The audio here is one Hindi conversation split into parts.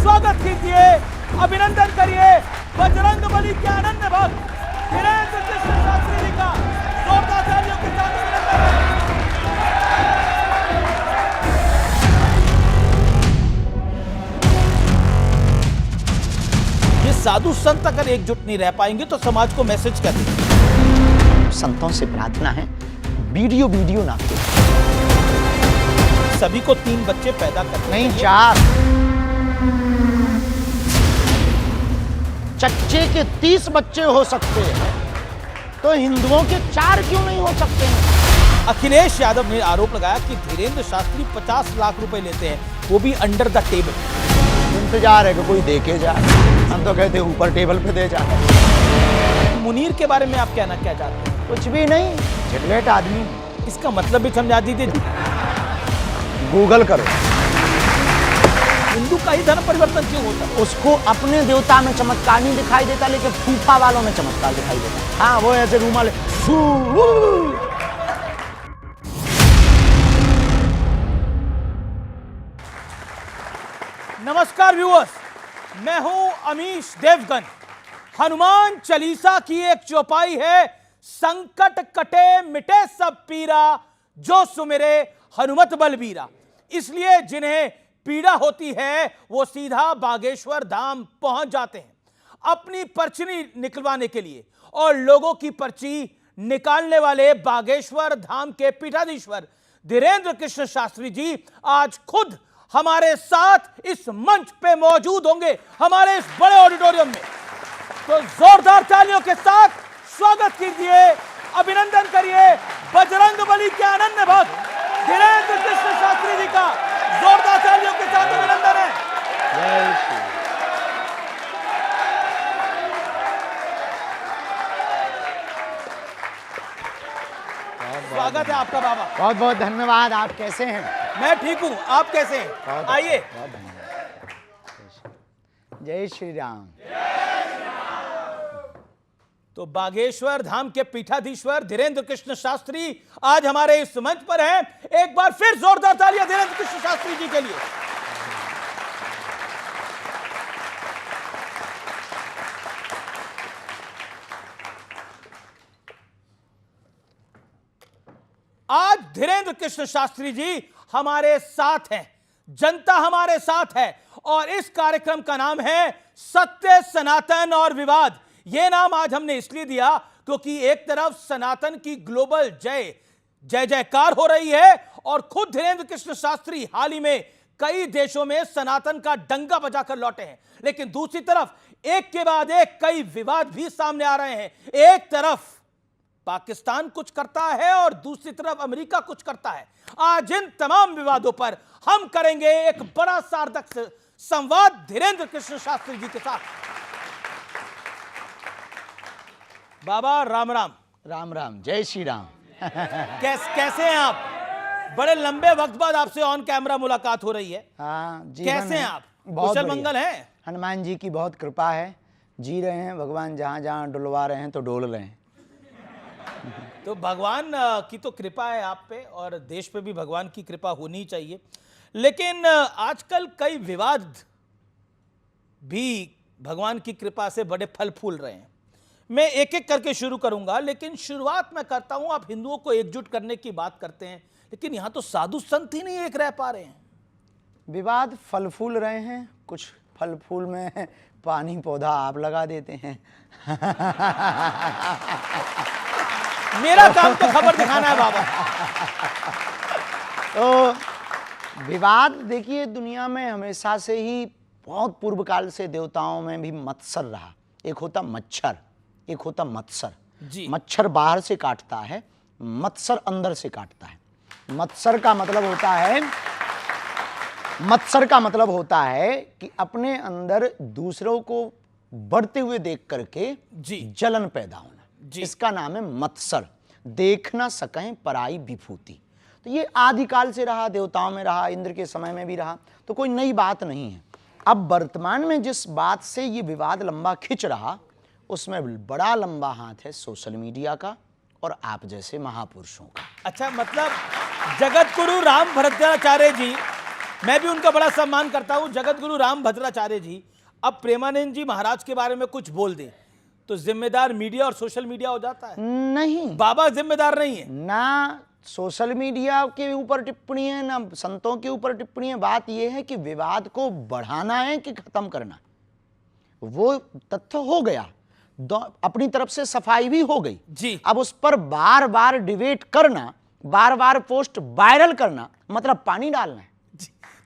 स्वागत कीजिए, अभिनंदन करिए बजरंगबली के अनन्य भक्त धीरेंद्र कृष्ण शास्त्री जी का। जोरदार तालियों के साथ अभिनंदन है। ये साधु संत अगर एकजुट नहीं रह पाएंगे तो समाज को मैसेज क्या देंगे? संतों से प्रार्थना है वीडियो ना करें। सभी को 3 बच्चे पैदा करने नहीं 4। चच्चे के 30 बच्चे हो सकते हैं तो हिंदुओं के 4 क्यों नहीं हो सकते हैं? अखिलेश यादव ने आरोप लगाया कि धीरेंद्र शास्त्री 50 लाख रुपए लेते हैं, वो भी अंडर द टेबल। इंतजार है कि कोई देखे जाए, हम तो कहते हैं ऊपर टेबल पे दे जाए। मुनीर के बारे में आप कहना क्या चाहते हैं? कुछ भी नहीं, झिटवेट आदमी। इसका मतलब भी समझा दीजिए। गूगल करो। हिंदू का ही धर्म परिवर्तन क्यों होता है? उसको अपने देवता में चमत्कार नहीं दिखाई देता, लेकिन फूफा वालों में चमत्कार दिखाई देता। हाँ, वो ऐसे रूमाल नमस्कार व्यूअर्स, मैं हूं अमीश देवगन। हनुमान चालीसा की एक चौपाई है, संकट कटे मिटे सब पीरा, जो सुमिरे हनुमत बलबीरा। इसलिए जिन्हें पीड़ा होती है वो सीधा बागेश्वर धाम पहुंच जाते हैं अपनी पर्ची निकलवाने के लिए। और लोगों की पर्ची निकालने वाले बागेश्वर धाम के पीठाधीश्वर धीरेंद्र कृष्ण शास्त्री जी आज खुद हमारे साथ इस मंच पे मौजूद होंगे, हमारे इस बड़े ऑडिटोरियम में। तो जोरदार तालियों के साथ स्वागत कीजिए, अभिनंदन करिए बजरंगबली के अनन्य भक्त धीरेंद्र कृष्ण शास्त्री जी का। जोरदार तालियों के साथ अभिनंदन है। स्वागत है आपका बाबा। बहुत बहुत धन्यवाद। आप कैसे हैं? मैं ठीक हूं, आप कैसे हैं? आइए। जय श्री राम। तो बागेश्वर धाम के पीठाधीश्वर धीरेंद्र कृष्ण शास्त्री आज हमारे इस मंच पर हैं। एक बार फिर जोरदार तालियां धीरेंद्र कृष्ण शास्त्री जी के लिए। आज धीरेंद्र कृष्ण शास्त्री जी हमारे साथ हैं, जनता हमारे साथ है, और इस कार्यक्रम का नाम है सत्य, सनातन और विवाद। यह नाम आज हमने इसलिए दिया क्योंकि एक तरफ सनातन की ग्लोबल जय जयकार हो रही है और खुद धीरेंद्र कृष्ण शास्त्री हाल ही में कई देशों में सनातन का डंका बजाकर लौटे हैं, लेकिन दूसरी तरफ एक के बाद एक कई विवाद भी सामने आ रहे हैं। एक तरफ पाकिस्तान कुछ करता है और दूसरी तरफ अमेरिका कुछ करता है। आज इन तमाम विवादों पर हम करेंगे एक बड़ा सार्थक संवाद धीरेंद्र कृष्ण शास्त्री जी के साथ। बाबा राम राम। राम राम, जय श्री राम। कैसे हैं आप? बड़े लंबे वक्त बाद आपसे ऑन कैमरा मुलाकात हो रही है। हाँ, कैसे हैं आप? कुशल मंगल हैं? हनुमान जी की बहुत कृपा है, जी रहे हैं। भगवान जहां जहां डुलवा रहे हैं तो डोल रहे हैं। तो भगवान की तो कृपा है आप पे, और देश पे भी भगवान की कृपा होनी चाहिए। लेकिन आजकल कई विवाद भी भगवान की कृपा से बड़े फल फूल रहे हैं। मैं एक एक करके शुरू करूंगा, लेकिन शुरुआत मैं करता हूं। आप हिंदुओं को एकजुट करने की बात करते हैं, लेकिन यहां तो साधु संत ही नहीं एक रह पा रहे हैं। विवाद फल फूल रहे हैं, कुछ फल फूल में पानी पौधा आप लगा देते हैं। मेरा काम तो खबर दिखाना है बाबा। तो विवाद देखिए, दुनिया में हमेशा से ही बहुत पूर्व काल से देवताओं में भी मत्सर रहा। एक होता मच्छर, एक होता मत्सर जी। मच्छर बाहर से काटता है, मत्सर अंदर से काटता है। मत्सर का मतलब होता है कि अपने अंदर दूसरों को बढ़ते हुए देख करके जी जलन पैदा होना जी। इसका नाम है मत्सर। देख ना सकें पराई विभूति। तो ये आदिकाल से रहा, देवताओं में रहा, इंद्र के समय में भी रहा, तो कोई नई बात नहीं है। अब वर्तमान में जिस बात से ये विवाद लंबा खिंच रहा, उसमें बड़ा लंबा हाथ है सोशल मीडिया का और आप जैसे महापुरुषों का। अच्छा, मतलब जगत गुरु राम भद्राचार्य जी मैं भी उनका बड़ा सम्मान करता हूं। जगत गुरु राम भद्राचार्य जी अब प्रेमानंद जी महाराज के बारे में कुछ बोल दें तो जिम्मेदार मीडिया और सोशल मीडिया हो जाता है। नहीं, बाबा जिम्मेदार नहीं है। ना सोशल मीडिया के ऊपर टिप्पणी है ना संतों के ऊपर टिप्पणी है। बात यह है कि विवाद को बढ़ाना है कि खत्म करना। वो तथ्य हो गया, अपनी तरफ से सफाई भी हो गई जी। अब उस पर बार बार डिबेट करना, बार बार पोस्ट वायरल करना मतलब पानी डालना है।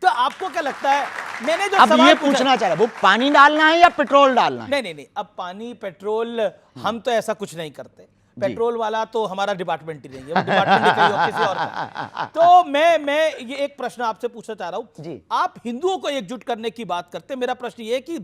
तो आपको क्या लगता है, मैंने जो अब सवाल ये पूछना चाह रहा वो पानी डालना है या पेट्रोल डालना है? नहीं, अब पानी पेट्रोल हम तो ऐसा कुछ नहीं करते। पेट्रोल वाला तो हमारा डिपार्टमेंट ही नहीं है, वो डिपार्टमेंट ही कहीं और किसी और का। तो मैं ये एक प्रश्न आपसे पूछना चाह रहा हूं जी। आप हिंदुओं को एकजुट करने की बात करते हैं। मेरा प्रश्न ये है कि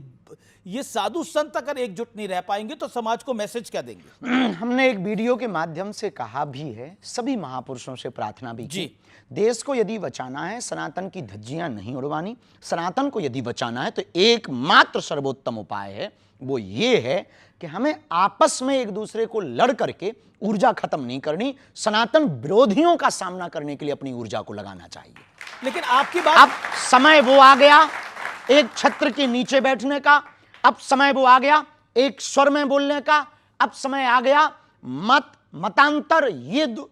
ये साधु संत अगर एकजुट नहीं रह पाएंगे तो समाज को मैसेज क्या देंगे? हमने एक वीडियो के माध्यम से कहा भी है, सभी महापुरुषों से प्रार्थना भी की। जी। देश को यदि बचाना है, सनातन की धज्जियां नहीं उड़वानी, सनातन को यदि बचाना है तो एकमात्र सर्वोत्तम उपाय है, वो ये है कि हमें आपस में एक दूसरे को लड़ करके ऊर्जा खत्म नहीं करनी, सनातन विरोधियों का सामना करने के लिए अपनी ऊर्जा को लगाना चाहिए। लेकिन आपकी बात अब समय वो आ गया एक छत्र के नीचे बैठने का, अब समय वो आ गया एक स्वर में बोलने का, अब समय आ गया मतांतर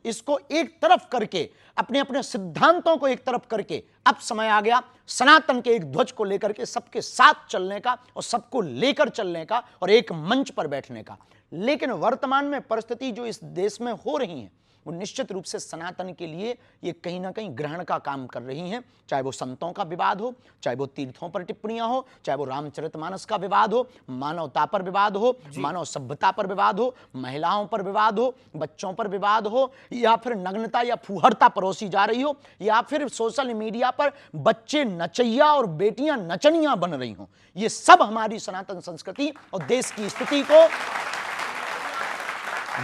इसको एक तरफ करके, अपने अपने सिद्धांतों को एक तरफ करके, अब समय आ गया सनातन के एक ध्वज को लेकर के सबके साथ चलने का और सबको लेकर चलने का और एक मंच पर बैठने का। लेकिन वर्तमान में परिस्थिति जो इस देश में हो रही है वो निश्चित रूप से सनातन के लिए ये कहीं ना कहीं ग्रहण का काम कर रही हैं। चाहे वो संतों का विवाद हो, चाहे वो तीर्थों पर टिप्पणियां हो, चाहे वो रामचरितमानस का विवाद हो, मानवता पर विवाद हो, मानव सभ्यता पर विवाद हो, महिलाओं पर विवाद हो, बच्चों पर विवाद हो, या फिर नग्नता या फूहड़ता परोसी जा रही हो, या फिर सोशल मीडिया पर बच्चे नचैया और बेटियां नचनियां बन रही हो। ये सब हमारी सनातन संस्कृति और देश की स्थिति को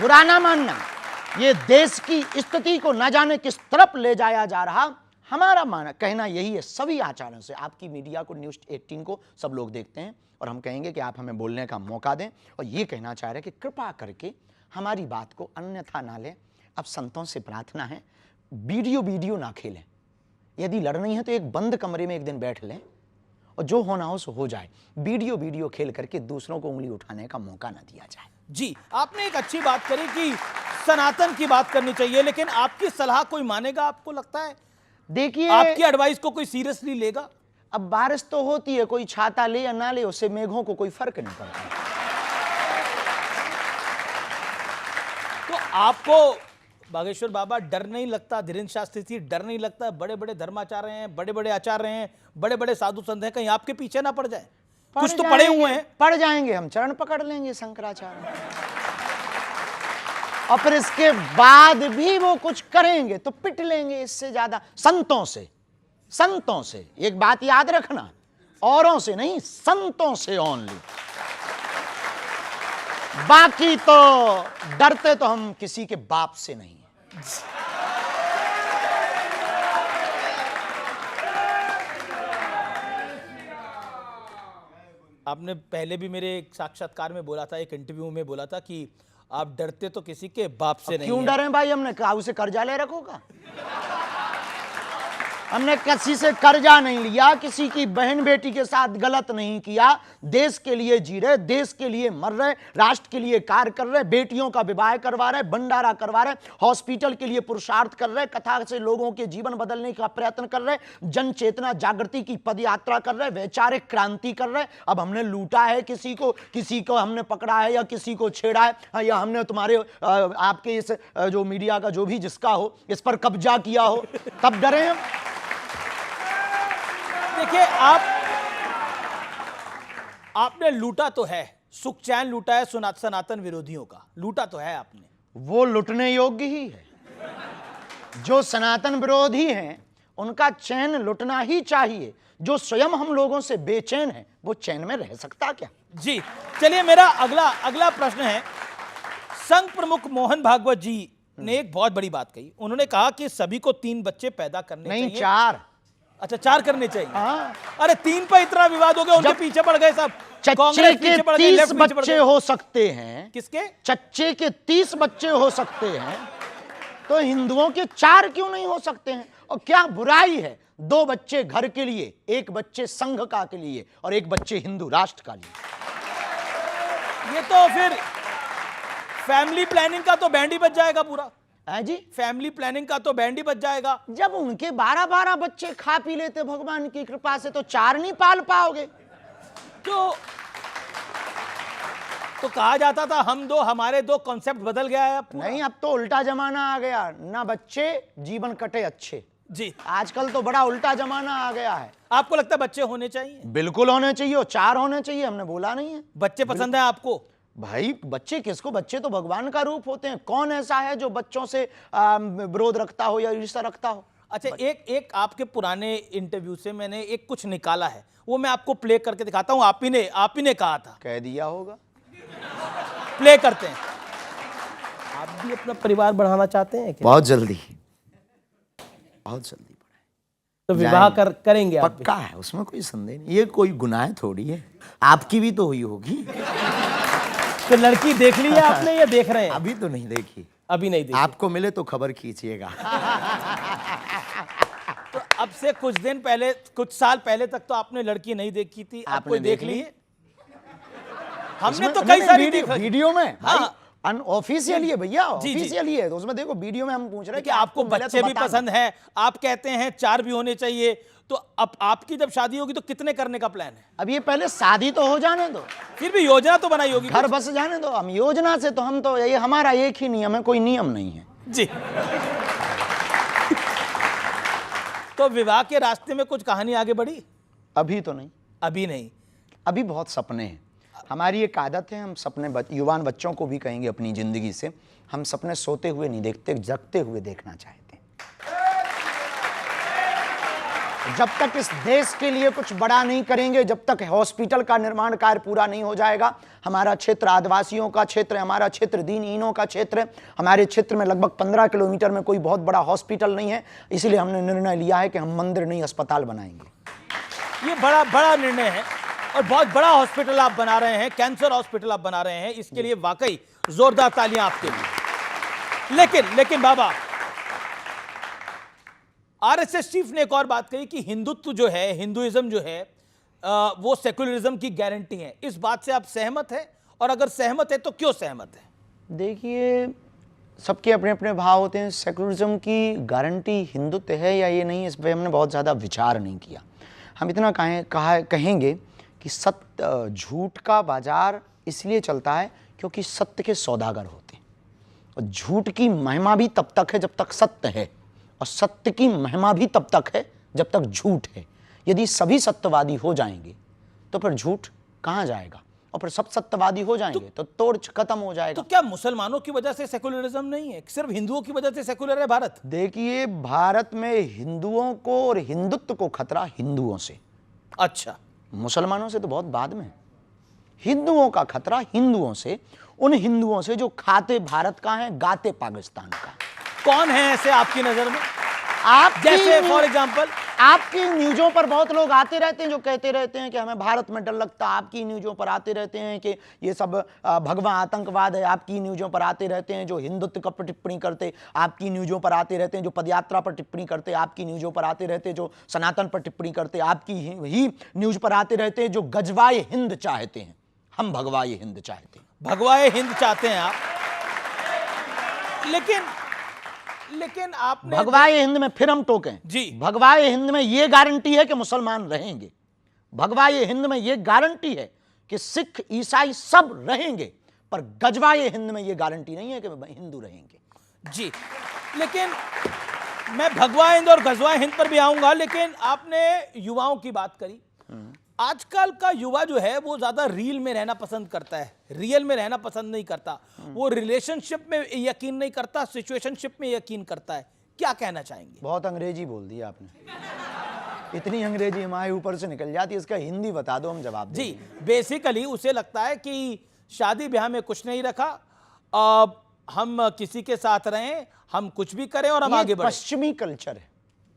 बुरा ना मानना, ये देश की स्थिति को न जाने किस तरफ ले जाया जा रहा। हमारा कहना यही है सभी आचार्यों से, आपकी मीडिया को न्यूज़ 18 को सब लोग देखते हैं और हम कहेंगे कि आप हमें बोलने का मौका दें और ये कहना चाह रहे हैं कि कृपा करके हमारी बात को अन्यथा ना लें। अब संतों से प्रार्थना है, वीडियो ना खेलें, यदि लड़नी है तो एक बंद कमरे में एक दिन बैठ लें और जो होना हो सो हो जाए। वीडियो खेल करके दूसरों को उंगली उठाने का मौका ना दिया जाए। जी, आपने एक अच्छी बात करी कि सनातन की बात करनी चाहिए, लेकिन आपकी सलाह कोई मानेगा? आपको लगता है देखिए आपकी एडवाइस को कोई सीरियसली लेगा? अब बारिश तो होती है, कोई छाता ले या ना ले उससे मेघों को कोई फर्क नहीं पड़ता। तो आपको बागेश्वर बाबा डर नहीं लगता? धीरेन्द्र शास्त्री जी डर नहीं लगता? बड़े बड़े धर्माचार्य हैं, बड़े बड़े आचार्य हैं, बड़े बड़े साधु संत हैं, कहीं आपके पीछे ना पड़ जाए? कुछ तो पड़े हुए हैं। पड़ जाएंगे, हम चरण पकड़ लेंगे शंकराचार्य और फिर इसके बाद भी वो कुछ करेंगे तो पिट लेंगे। इससे ज्यादा संतों से एक बात याद रखना, औरों से नहीं, संतों से ओनली। बाकी तो डरते तो हम किसी के बाप से नहीं है। आपने पहले भी मेरे एक साक्षात्कार में बोला था, एक इंटरव्यू में बोला था कि आप डरते तो किसी के बाप से नहीं। क्यों डरे भाई? हमने कहा उसे कर्जा ले रखोगा? हमने किसी से कर्जा नहीं लिया, किसी की बहन बेटी के साथ गलत नहीं किया। देश के लिए जी रहे, देश के लिए मर रहे, राष्ट्र के लिए कार्य कर रहे, बेटियों का विवाह करवा रहे, भंडारा करवा रहे, हॉस्पिटल के लिए पुरुषार्थ कर रहे, कथा से लोगों के जीवन बदलने का प्रयत्न कर रहे, जन चेतना जागृति की पदयात्रा कर रहे, वैचारिक क्रांति कर रहे। अब हमने लूटा है किसी को हमने पकड़ा है या किसी को छेड़ा है या हमने तुम्हारे आपके इस जो मीडिया का जो भी जिसका हो इस पर कब्जा किया हो, तब डरे हम। देखिए, आपने लूटा तो है, सुख चैन लूटा है सनातन विरोधियों का, लूटा तो है आपने। वो लुटने योग्य ही है। जो सनातन विरोधी हैं उनका चैन लुटना ही चाहिए। जो स्वयं हम लोगों से बेचैन है वो चैन में रह सकता क्या? जी, चलिए मेरा अगला प्रश्न है। संघ प्रमुख मोहन भागवत जी ने एक बहुत बड़ी बात कही। उन्होंने कहा कि सभी को 3 बच्चे पैदा करने चाहिए। नहीं, 4। अच्छा, 4 करने चाहिए। हाँ। अरे 3 पर इतना विवाद हो गया, उनके पीछे पड़ गए सब। चच्चे के 30 बच्चे हो सकते हैं। किसके? चच्चे के 30 बच्चे हो सकते हैं तो हिंदुओं के 4 क्यों नहीं हो सकते हैं? और क्या बुराई है? 2 बच्चे घर के लिए, 1 बच्चे संघ का के लिए और 1 बच्चे हिंदू राष्ट्र का लिए। ये तो फिर फैमिली प्लानिंग का तो बैंड ही बच जाएगा पूरा। है जी, फैमिली प्लानिंग का तो बैंड ही बच जाएगा। जब उनके 12-12 बच्चे खा पी लेते भगवान की कृपा से, तो 4 नहीं पाल पाओगे। तो कहा जाता था हम 2 हमारे 2, कॉन्सेप्ट बदल गया है अब पूरा। नहीं, अब तो उल्टा जमाना आ गया, ना बच्चे जीवन कटे अच्छे। जी, आजकल तो बड़ा उल्टा जमाना आ गया है। आपको लगता है बच्चे होने चाहिए? बिल्कुल होने चाहिए, और 4 होने चाहिए, हमने बोला नहीं है। बच्चे पसंद है आपको? भाई बच्चे किसको, बच्चे तो भगवान का रूप होते हैं। कौन ऐसा है जो बच्चों से विरोध रखता हो या ईर्ष्या रखता हो। अच्छा, एक आपके पुराने इंटरव्यू से मैंने एक कुछ निकाला है, वो मैं आपको प्ले करके दिखाता हूं। आप ही ने कहा था, कह दिया होगा। प्ले करते हैं। आप भी अपना परिवार बढ़ाना चाहते हैं क्या? बहुत जल्दी तो विवाह करेंगे आप भी? पक्का है, उसमें कोई संदेह नहीं। ये कोई गुनाह थोड़ी है, आपकी भी तो हुई होगी। तो लड़की देख ली है आपने या देख रहे हैं? अभी तो नहीं देखी। अभी नहीं देखी। आपको मिले तो खबर खींचिएगा। तो अब से कुछ दिन पहले, कुछ साल पहले तक तो आपने लड़की नहीं देखी थी, आपने देख ली है? हमने तो कई सारी वीडियो में। हाँ, अनऑफिशियल है भैया, जी। ऑफिशियल है। तो उसमें देखो, वीडियो में हम पूछ रहे हैं कि आपको मिले बच्चे तो भी बताना। पसंद है, आप कहते हैं 4 भी होने चाहिए। तो अब आपकी जब शादी होगी तो कितने करने का प्लान है? अब ये पहले शादी तो हो जाने दो, फिर भी योजना तो बनाई होगी। घर बस जाने दो। हम योजना से तो, हम तो ये हमारा एक ही नियम है, कोई नियम नहीं है जी। तो विवाह के रास्ते में कुछ कहानी आगे बढ़ी? अभी तो नहीं। अभी नहीं। अभी बहुत सपने हैं। हमारी एक आदत है, हम सपने युवान बच्चों को भी कहेंगे अपनी जिंदगी से, हम सपने सोते हुए नहीं देखते, जगते हुए देखना चाहते हैं। जब तक इस देश के लिए कुछ बड़ा नहीं करेंगे, जब तक हॉस्पिटल का निर्माण कार्य पूरा नहीं हो जाएगा, हमारा क्षेत्र आदिवासियों का क्षेत्र है, हमारा क्षेत्र दीनहीनों का क्षेत्र है, हमारे क्षेत्र में लगभग 15 किलोमीटर में कोई बहुत बड़ा हॉस्पिटल नहीं है, इसलिए हमने निर्णय लिया है कि हम मंदिर नहीं अस्पताल बनाएंगे। ये बड़ा निर्णय है और बहुत बड़ा हॉस्पिटल आप बना रहे हैं, कैंसर हॉस्पिटल आप बना रहे हैं, इसके लिए वाकई जोरदार तालियां आपके लिए। लेकिन बाबा, आरएसएस चीफ ने एक और बात कही कि हिंदुत्व जो है, हिंदुइज्म जो है, वो सेकुलरिज्म की गारंटी है। इस बात से आप सहमत हैं? और अगर सहमत है तो क्यों सहमत है? देखिए, सबके अपने अपने भाव होते हैं। सेकुलरिज्म की गारंटी हिंदुत्व है या ये नहीं, इस पर हमने बहुत ज़्यादा विचार नहीं किया। हम इतना कहेंगे कि सत्य, झूठ का बाजार इसलिए चलता है क्योंकि सत्य के सौदागर होते हैं, और झूठ की महिमा भी तब तक है जब तक सत्य है, और सत्य की महिमा भी तब तक है जब तक झूठ है। यदि सभी सत्यवादी हो जाएंगे तो फिर झूठ कहां जाएगा, और फिर सब सत्यवादी हो जाएंगे तो टॉर्च खत्म हो जाएगा। तो क्या मुसलमानों की वजह से सेकुलरिज्म नहीं है, सिर्फ हिंदुओं की वजह से सेकुलर है भारत? देखिए, भारत में हिंदुओं को और हिंदुत्व को खतरा हिंदुओं से। अच्छा, मुसलमानों से तो बहुत बाद में। हिंदुओं का खतरा हिंदुओं से, उन हिंदुओं से जो खाते भारत का है, गाते पाकिस्तान का। कौन है ऐसे आपकी नजर में? आप जैसे फॉर एग्जांपल आपकी न्यूज़ों पर बहुत लोग आते रहते हैं जो कहते रहते हैं कि हमें भारत में डर लगता है। आपकी न्यूज़ों पर आते रहते हैं कि ये सब भगवा आतंकवाद है। आपकी न्यूज़ों पर आते रहते हैं जो हिंदुत्व पर टिप्पणी करते, आपकी न्यूज़ों पर आते रहते हैं जो पदयात्रा पर टिप्पणी करते, आपकी न्यूज़ों पर आते रहते हैं जो सनातन पर टिप्पणी करते, आपकी ही न्यूज़ पर आते रहते हैं जो गजवाए हिंद चाहते हैं। हम भगवाए हिंद चाहते हैं। भगवाए हिंद चाहते हैं आप, लेकिन आपने भगवाए हिंद में फिर हम टोकें जी, भगवाए हिंद में यह गारंटी है कि मुसलमान रहेंगे। भगवाए हिंद में यह गारंटी है कि सिख ईसाई सब रहेंगे, पर गजवाए हिंद में यह गारंटी नहीं है कि हिंदू रहेंगे। जी, लेकिन मैं भगवा हिंद और गजवा हिंद पर भी आऊंगा, लेकिन आपने युवाओं की बात करी। आजकल का युवा जो है वो ज्यादा रील में रहना पसंद करता है, रियल में रहना पसंद नहीं करता। वो रिलेशनशिप में यकीन नहीं करता, सिचुएशनशिप में यकीन करता है। क्या कहना चाहेंगे? बहुत अंग्रेजी बोल दी आपने, इतनी अंग्रेजी हमारे ऊपर से निकल जाती है। इसका हिंदी बता दो, हम जवाब देंगे। जी, बेसिकली उसे लगता है कि शादी ब्याह में कुछ नहीं रखा, हम किसी के साथ रहें, हम कुछ भी करें और हम आगे बढ़ें। पश्चिमी कल्चर है,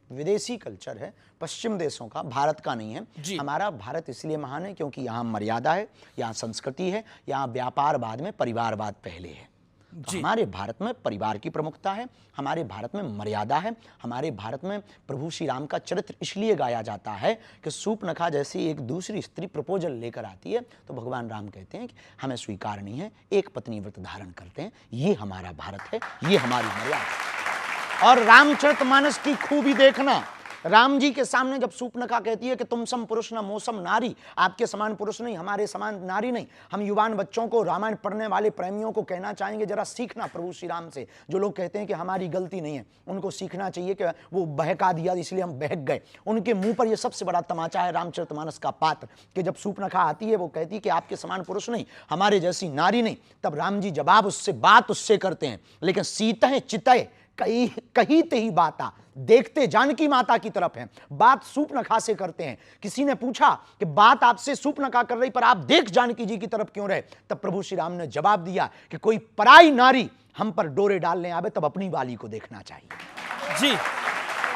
विदेशी कल्चर है, पश्चिम देशों का, भारत का नहीं है। हमारा भारत इसलिए महान है क्योंकि यहाँ मर्यादा है, यहाँ संस्कृति है, यहाँ व्यापारवाद में परिवारवाद पहले है। तो जी। हमारे भारत में परिवार की प्रमुखता है, हमारे भारत में मर्यादा है, हमारे भारत में प्रभु श्री राम का चरित्र इसलिए गाया जाता है कि सूर्पनखा जैसी एक दूसरी स्त्री प्रपोजल लेकर आती है तो भगवान राम कहते हैं कि हमें स्वीकार नहीं है, एक पत्नी व्रत धारण करते हैं, ये हमारा भारत है, ये हमारी मर्यादा है। और रामचरितमानस की खूबी देखना, राम जी के सामने जब सूर्पनखा कहती है कि तुम सम पुरुष न मोसम नारी, आपके समान पुरुष नहीं, हमारे समान नारी नहीं, हम युवान बच्चों को, रामायण पढ़ने वाले प्रेमियों को कहना चाहेंगे जरा सीखना प्रभु श्री राम से। जो लोग कहते हैं कि हमारी गलती नहीं है, उनको सीखना चाहिए कि वो बहका दिया इसलिए हम बहक गए। उनके मुंह पर यह सबसे बड़ा तमाचा है रामचरितमानस का पात्र कि जब सूर्पनखा आती है वो कहती है कि आपके समान पुरुष नहीं, हमारे जैसी नारी नहीं, तब राम जी जवाब बात उससे करते हैं, लेकिन सीतः चितय कही ते ही बाता, देखते जानकी माता की तरफ है, बात सूर्पनखा से करते हैं। किसी ने पूछा कि बात आपसे सूर्पनखा कर रही पर आप देख जानकी जी की तरफ क्यों रहे, तब प्रभु श्री राम ने जवाब दिया कि कोई पराई नारी हम पर डोरे डालने आवे तब अपनी वाली को देखना चाहिए। जी,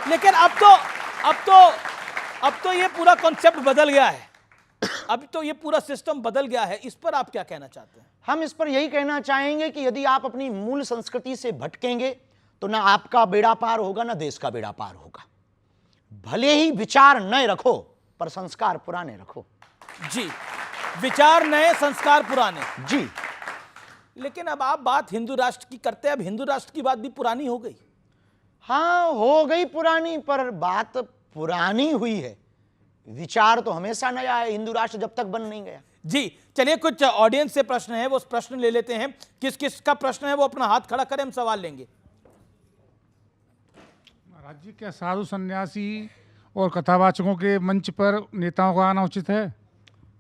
लेकिन अब तो ये पूरा कॉन्सेप्ट बदल गया है, अब तो ये पूरा सिस्टम बदल गया है, इस पर आप क्या कहना चाहते हैं? हम इस पर यही कहना चाहेंगे कि यदि आप अपनी मूल संस्कृति से भटकेंगे तो ना आपका बेड़ा पार होगा ना देश का बेड़ा पार होगा। भले ही विचार नए रखो पर संस्कार पुराने रखो। जी, विचार नए, संस्कार पुराने। जी, लेकिन अब आप बात हिंदू राष्ट्र की करते हैं, अब हिंदू राष्ट्र की बात भी पुरानी हो गई। हाँ हो गई पुरानी, पर बात पुरानी हुई है, विचार तो हमेशा नया है, हिंदू राष्ट्र जब तक बन नहीं गया। जी, चलिए कुछ ऑडियंस से प्रश्न है, वो उस प्रश्न ले लेते हैं। किस किस का प्रश्न है वो अपना हाथ खड़ा करें, हम सवाल लेंगे। राज्य क्या साधु सन्यासी और कथावाचकों के मंच पर नेताओं का आना उचित है?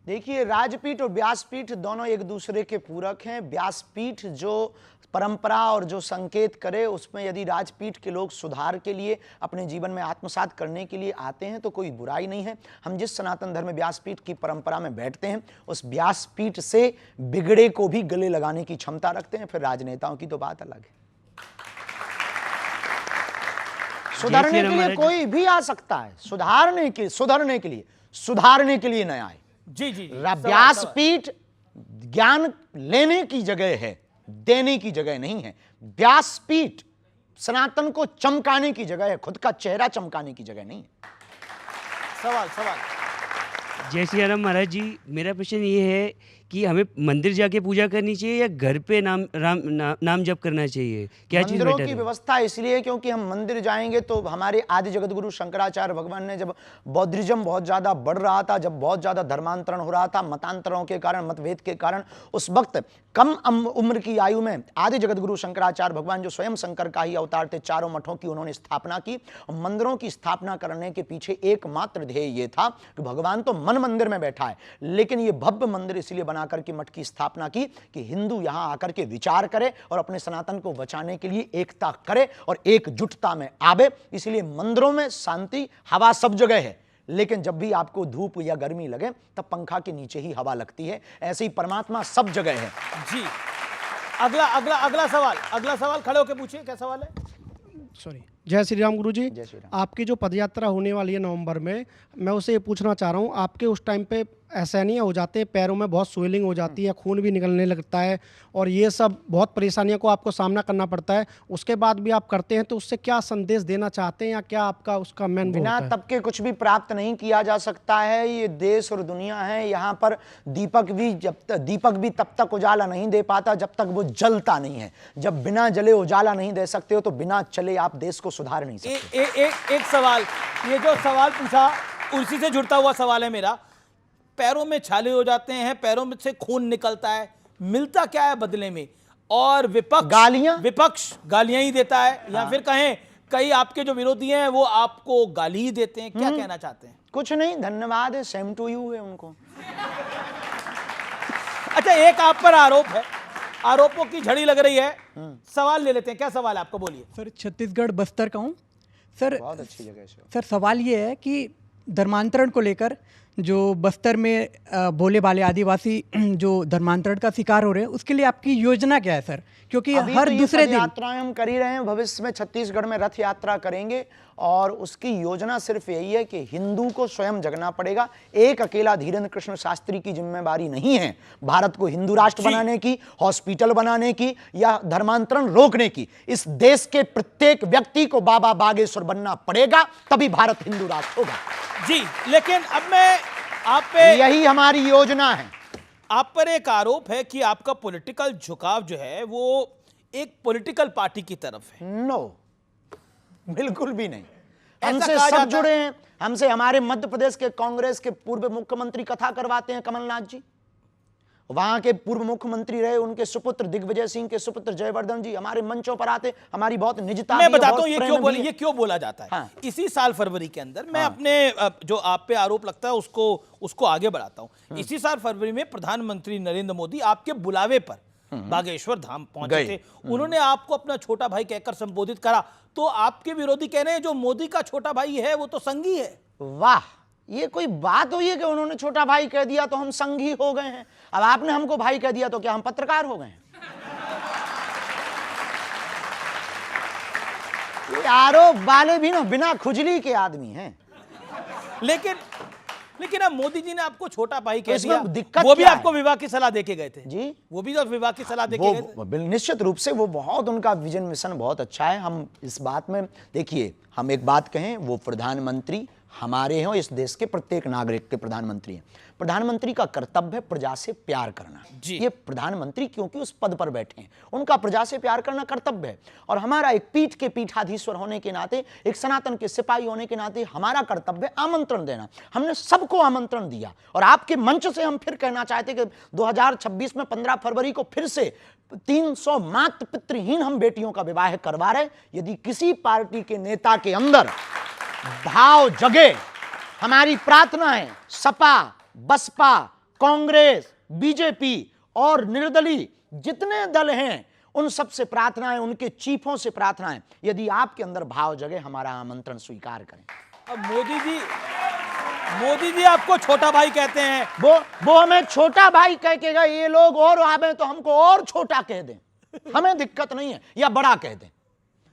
देखिए, राजपीठ और व्यासपीठ दोनों एक दूसरे के पूरक हैं। व्यासपीठ जो परंपरा और जो संकेत करे, उसमें यदि राजपीठ के लोग सुधार के लिए, अपने जीवन में आत्मसात करने के लिए आते हैं तो कोई बुराई नहीं है। हम जिस सनातन धर्म व्यासपीठ की परंपरा में बैठते हैं, उस व्यासपीठ से बिगड़े को भी गले लगाने की क्षमता रखते हैं। फिर राजनेताओं की तो बात अलग है। सुधारने के लिए कोई भी आ सकता है, सुधारने के लिए न आए। जी जी, व्यासपीठ ज्ञान लेने की जगह है, देने की जगह नहीं है। व्यासपीठ सनातन को चमकाने की जगह है, खुद का चेहरा चमकाने की जगह नहीं है। सवाल। जय श्री राम महाराज जी, मेरा प्रश्न ये है कि हमें मंदिर जाके पूजा करनी चाहिए या घर पे नाम जप करना चाहिए, क्या चीज मंदिरों बेटर की है? व्यवस्था इसलिए क्योंकि हम मंदिर जाएंगे तो हमारे आदि जगत गुरु शंकराचार्य भगवान ने, जब बौद्धिज्म बहुत ज्यादा बढ़ रहा था, जब बहुत ज्यादा धर्मांतरण हो रहा था, मतांतरों के कारण, मतभेद के कारण, उस वक्त कम उम्र की आयु में आदि जगत गुरु शंकराचार्य भगवान, जो स्वयं शंकर का ही अवतार थे, चारों मठों की उन्होंने स्थापना की। मंदिरों की स्थापना करने के पीछे एकमात्र ध्येय ये था कि भगवान तो मन मंदिर में बैठा है, लेकिन ये भव्य मंदिर इसलिए बनाकर के मठ की स्थापना की कि हिंदू यहां आकर के विचार करे और अपने सनातन को बचाने के लिए एकता करे और एकजुटता में आवे। इसलिए मंदिरों में शांति, हवा सब जगह है, लेकिन जब भी आपको धूप या गर्मी लगे तब पंखा के नीचे ही हवा लगती है। ऐसे ही परमात्मा सब जगह है। जी, अगला सवाल खड़े होकर पूछिए, क्या सवाल है? सॉरी, जय श्री राम गुरु जी। जय श्री राम। आपकी जो पदयात्रा होने वाली है नवंबर में, मैं उसे ये पूछना चाह रहा हूँ, आपके उस टाइम पे असहनीय हो जाते हैं, पैरों में बहुत स्वेलिंग हो जाती है, खून भी निकलने लगता है और ये सब बहुत परेशानियों को आपको सामना करना पड़ता है, उसके बाद भी आप करते हैं, तो उससे क्या संदेश देना चाहते हैं या क्या आपका उसका मेन बिना तप के कुछ भी प्राप्त नहीं किया जा सकता है। ये देश और दुनिया है, यहाँ पर दीपक भी तब तक उजाला नहीं दे पाता जब तक वो जलता नहीं है। जब बिना जले उजाला नहीं दे सकते हो तो बिना चले आप देश को सुधार नहीं सकते। एक सवाल, ये जो सवाल पूछा उसी से जुड़ता हुआ सवाल है मेरा। पैरों में छाले हो जाते हैं, पैरों में से खून निकलता है, मिलता क्या है बदले में? और विपक्ष गालियां ही देता है, या फिर कहें कई आपके जो विरोधी हैं वो आपको गाली ही देते हैं, क्या कहना चाहते हैं? कुछ नहीं, धन्यवाद है, सेम टू यू है उनको। अच्छा, एक आप पर आरोप है, आरोपों की झड़ी लग रही है, सवाल ले लेते हैं। क्या सवाल है आपका, बोलिए। सर, छत्तीसगढ़ बस्तर का हूँ सर। बहुत अच्छी जगह है सर, सवाल ये है कि धर्मांतरण को लेकर जो बस्तर में भोले भाले आदिवासी जो धर्मांतरण का शिकार हो रहे हैं, उसके लिए आपकी योजना क्या है सर? क्योंकि अभी हर तो दूसरे दिन यात्राएं हम कर ही रहे हैं, भविष्य में छत्तीसगढ़ में रथ यात्रा करेंगे और उसकी योजना सिर्फ यही है कि हिंदू को स्वयं जगना पड़ेगा। एक अकेला धीरेन्द्र कृष्ण शास्त्री की जिम्मेदारी नहीं है भारत को हिंदू राष्ट्र बनाने की, हॉस्पिटल बनाने की या धर्मांतरण रोकने की। इस देश के प्रत्येक व्यक्ति को बाबा बागेश्वर बनना पड़ेगा, तभी भारत हिंदू राष्ट्र होगा। जी, लेकिन अब मैं आप पे, यही हमारी योजना है। आप पर एक आरोप है कि आपका पॉलिटिकल झुकाव जो है वो एक पॉलिटिकल पार्टी की तरफ है। नो, बिल्कुल भी नहीं। ऐसा हमसे कहा सब जाता जुड़े हैं। हमसे हमारे मध्य प्रदेश के कांग्रेस के पूर्व मुख्यमंत्री कथा करवाते हैं, कमलनाथ जी। वहां के पूर्व मुख्यमंत्री रहे, उनके सुपुत्र दिग्विजय सिंह के सुपुत्र जयवर्धन जी हमारे मंचों पर आते। हमारी बहुत निजता मैं भी है, बताता बहुत हूं प्रेम भी है। ये क्यों बोला जाता है। हाँ। इसी साल फरवरी के अंदर मैं अपने जो आप पे आरोप लगता है उसको आगे बढ़ाता हूं। इसी साल फरवरी में प्रधानमंत्री नरेंद्र मोदी आपके बुलावे पर बागेश्वर धाम पहुंचे थे। उन्होंने आपको अपना छोटा भाई कहकर संबोधित करा, तो आपके विरोधी कह रहे हैं जो मोदी का छोटा भाई है वो तो संघी है। वाह, ये कोई बात हुई है कि उन्होंने छोटा भाई कह दिया तो हम संघी हो गए हैं? अब आपने हमको भाई कह दिया तो क्या हम पत्रकार हो गए हैं? ये आरोप वाले भी ना बिना खुजली के आदमी हैं। लेकिन अब मोदी जी ने आपको छोटा भाई कह इसमें दिया, दिक्कत वो भी क्या आपको है? विवाह की सलाह देके गए थे। जी, वो भी तो विवाह की सलाह देके गए थे। निश्चित रूप से वो बहुत, उनका विजन मिशन बहुत अच्छा है। हम इस बात में, देखिए, हम एक बात कहें, वो प्रधानमंत्री हमारे हैं और इस देश के प्रत्येक नागरिक के प्रधानमंत्री हैं। प्रधानमंत्री का कर्तव्य है प्रजा से प्यार करना। जी। ये प्रधानमंत्री क्योंकि उस पद पर बैठे हैं, उनका प्रजा से प्यार करना कर्तव्य है। और हमारा एक पीठ के पीठाधीश्वर होने के नाते, एक सनातन के सिपाही होने के नाते हमारा कर्तव्य है आमंत्रण देना। हमने सबको आमंत्रण दिया और आपके मंच से हम फिर कहना चाहते कि 2026 में 15 फरवरी को फिर से 300 मातृ पितृहीन हम बेटियों का विवाह करवा रहे। यदि किसी पार्टी के नेता के अंदर भाव जगे, हमारी प्रार्थना है सपा, बसपा, कांग्रेस, बीजेपी और निर्दलीय जितने दल हैं उन सब से प्रार्थना है, उनके चीफों से प्रार्थना है, यदि आपके अंदर भाव जगे हमारा आमंत्रण स्वीकार करें। अब मोदी जी आपको छोटा भाई कहते हैं। वो हमें छोटा भाई कह के गए, ये लोग और आवे तो हमको और छोटा कह दें, हमें दिक्कत नहीं है, या बड़ा कह दें,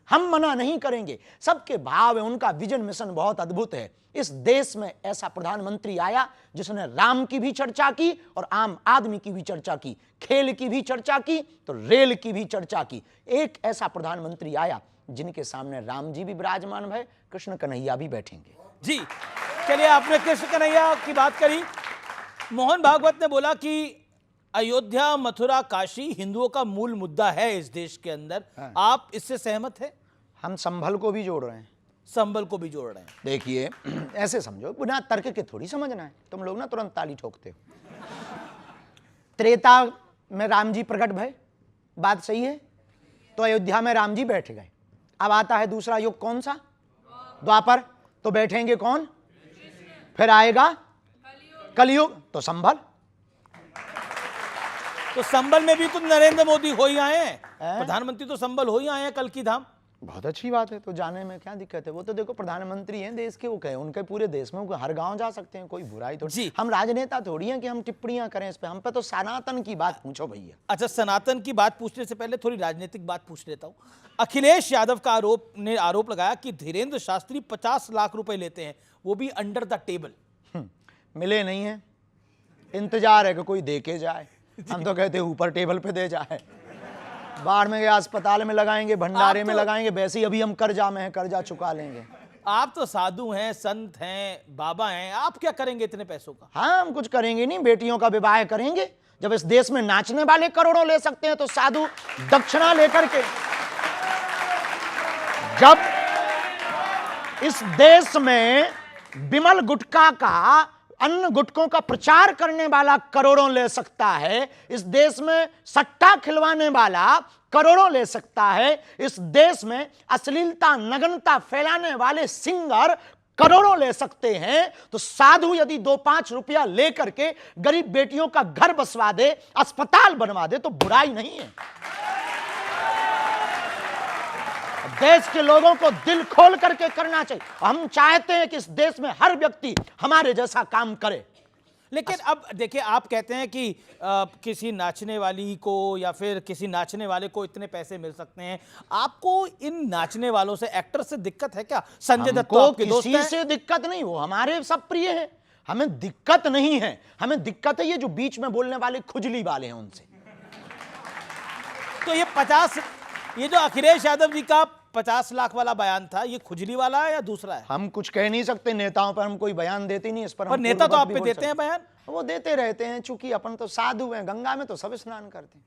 हम मना नहीं करेंगे। सबके भाव है, उनका विजन मिशन बहुत अद्भुत है। इस देश में ऐसा प्रधानमंत्री आया जिसने राम की भी चर्चा की और आम आदमी की भी चर्चा की, खेल की भी चर्चा की तो रेल की भी चर्चा की। एक ऐसा प्रधानमंत्री आया जिनके सामने राम जी भी विराजमान है, कृष्ण कन्हैया भी बैठेंगे। जी, चलिए, आपने कृष्ण कन्हैया की बात करी। मोहन भागवत ने बोला कि अयोध्या, मथुरा, काशी हिंदुओं का मूल मुद्दा है इस देश के अंदर। आप इससे सहमत हैं? हम संभल को भी जोड़ रहे हैं, संभल को भी जोड़ रहे हैं। देखिए, ऐसे समझो, बिना तर्क के थोड़ी समझना है। तुम लोग ना तुरंत ताली ठोकते हो। त्रेता में राम जी प्रकट भय, बात सही है, तो अयोध्या में राम जी बैठ गए। अब आता है दूसरा युग, कौन सा? द्वापर, तो बैठेंगे कौन? फिर आएगा कलयुग, तो संभल। तो संभल में भी तो नरेंद्र मोदी हो ही आए हैं, प्रधानमंत्री तो संभल हो ही आए हैं, कल की धाम। बहुत अच्छी बात है, तो जाने में क्या दिक्कत है? वो तो देखो प्रधानमंत्री हैं देश के, वो कहे उनके पूरे देश में, वो हर गांव जा सकते हैं, कोई बुराई थोड़ी। जी। हम राजनेता थोड़ी हैं कि हम टिप्पणियां करें इस पे। हम पे तो सनातन की बात पूछो भैया। अच्छा, सनातन की बात पूछने से पहले थोड़ी राजनीतिक बात पूछ लेता हूं। अखिलेश यादव का आरोप लगाया कि धीरेन्द्र शास्त्री 50 लाख रुपए लेते हैं, वो भी अंडर द टेबल। मिले नहीं है, इंतजार है कि कोई दे के जाए। हम तो कहते ऊपर टेबल पे दे जाए, बाढ़ में गए अस्पताल में लगाएंगे, भंडारे में लगाएंगे, वैसे ही अभी हम कर्जा में हैं, कर्जा चुका लेंगे। आप तो साधु हैं, संत हैं, बाबा हैं, आप क्या करेंगे इतने पैसों का? हाँ, हम कुछ करेंगे नहीं, बेटियों का विवाह करेंगे। जब इस देश में नाचने वाले करोड़ों ले सकते हैं तो साधु दक्षिणा लेकर के, जब इस देश में बिमल गुटखा का, अन्य गुटकों का प्रचार करने वाला करोड़ों ले सकता है, इस देश में सट्टा खिलवाने वाला करोड़ों ले सकता है, इस देश में अश्लीलता, नग्नता फैलाने वाले सिंगर करोड़ों ले सकते हैं, तो साधु यदि 2-5 रुपया लेकर के गरीब बेटियों का घर बसवा दे, अस्पताल बनवा दे, तो बुराई नहीं है। देश के लोगों को दिल खोल करके करना चाहिए। हम चाहते हैं कि इस देश में हर व्यक्ति हमारे जैसा काम करे। लेकिन अब देखिए, आप कहते हैं कि किसी नाचने वाली को या फिर किसी नाचने वाले को इतने पैसे मिल सकते हैं। आपको इन नाचने वालों से, एक्टर से दिक्कत है क्या? संजय दत्त तो हमको आपके दोस्त किसी हैं। से दिक्कत नहीं, वो हमारे सब प्रिय है, हमें दिक्कत नहीं है। हमें दिक्कत है ये जो बीच में बोलने वाले खुजली वाले हैं उनसे। तो ये जो अखिलेश यादव जी का 50 लाख वाला बयान था, ये खुजली वाला है या दूसरा है? हम कुछ कह नहीं सकते, नेताओं पर हम कोई बयान देते नहीं, इस पर पर हम नेता तो पूर्ववत आप भी पे बोल देते हैं सकते बयान। वो देते रहते हैं, चूंकि अपन तो साधु हैं, गंगा में तो सब स्नान करते हैं।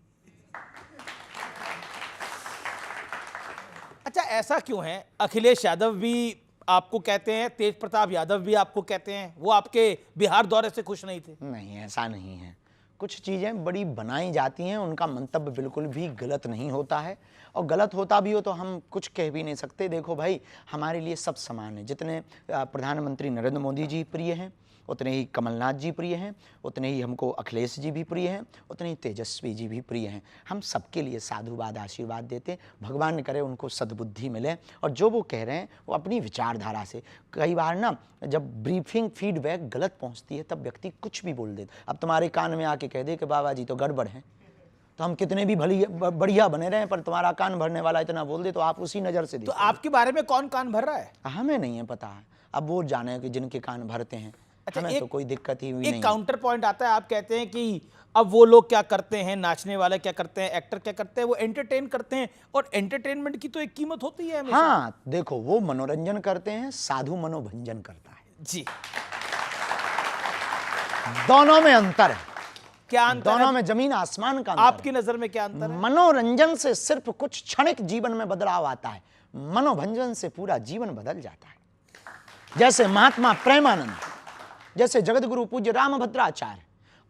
अच्छा, ऐसा क्यों है? अखिलेश यादव भी आपको कहते हैं, तेज प्रताप यादव भी आपको कहते हैं, वो आपके बिहार दौरे से खुश नहीं थे। नहीं, ऐसा नहीं है। कुछ चीज़ें बड़ी बनाई जाती हैं, उनका मंतव्य बिल्कुल भी गलत नहीं होता है, और गलत होता भी हो तो हम कुछ कह भी नहीं सकते। देखो भाई, हमारे लिए सब समान है। जितने प्रधानमंत्री नरेंद्र मोदी जी प्रिय हैं, उतने ही कमलनाथ जी प्रिय हैं, उतने ही हमको अखिलेश जी भी प्रिय हैं, उतने ही तेजस्वी जी भी प्रिय हैं। हम सबके लिए साधुवाद आशीर्वाद देते हैं। भगवान करे उनको सद्बुद्धि मिले, और जो वो कह रहे हैं वो अपनी विचारधारा से। कई बार ना जब ब्रीफिंग फीडबैक गलत पहुंचती है तब व्यक्ति कुछ भी बोल देता। अब तुम्हारे कान में आके कह दे कि बाबा जी तो गड़बड़ है, तो हम कितने भी बढ़िया बने रहे, पर तुम्हारा कान भरने वाला इतना बोल दे तो आप उसी नज़र से तो देखो। आपके बारे में कौन कान भर रहा है? हमें नहीं है पता है, अब वो जाने कि जिनके कान भरते हैं। अच्छा, हमें तो कोई दिक्कत ही हुई नहीं एक है। काउंटर पॉइंट आता है, आप कहते हैं कि अब वो लोग क्या करते हैं, नाचने वाले क्या करते हैं, एक्टर क्या करते हैं, वो एंटरटेन करते हैं, और एंटरटेनमेंट की तो एक कीमत होती है हमेशा। हाँ, देखो, वो मनोरंजन करते हैं, साधु मनोभंजन करता है। जी, दोनों में अंतर है, क्या अंतर दोनों है? में जमीन आसमान का अंतर आपकी नजर में क्या अंतर है। है? मनोरंजन से सिर्फ कुछ क्षणिक जीवन में बदलाव आता है, मनोभंजन से पूरा जीवन बदल जाता है। जैसे महात्मा प्रेमानंद, जैसे जगतगुरु पूज्य रामभद्राचार्य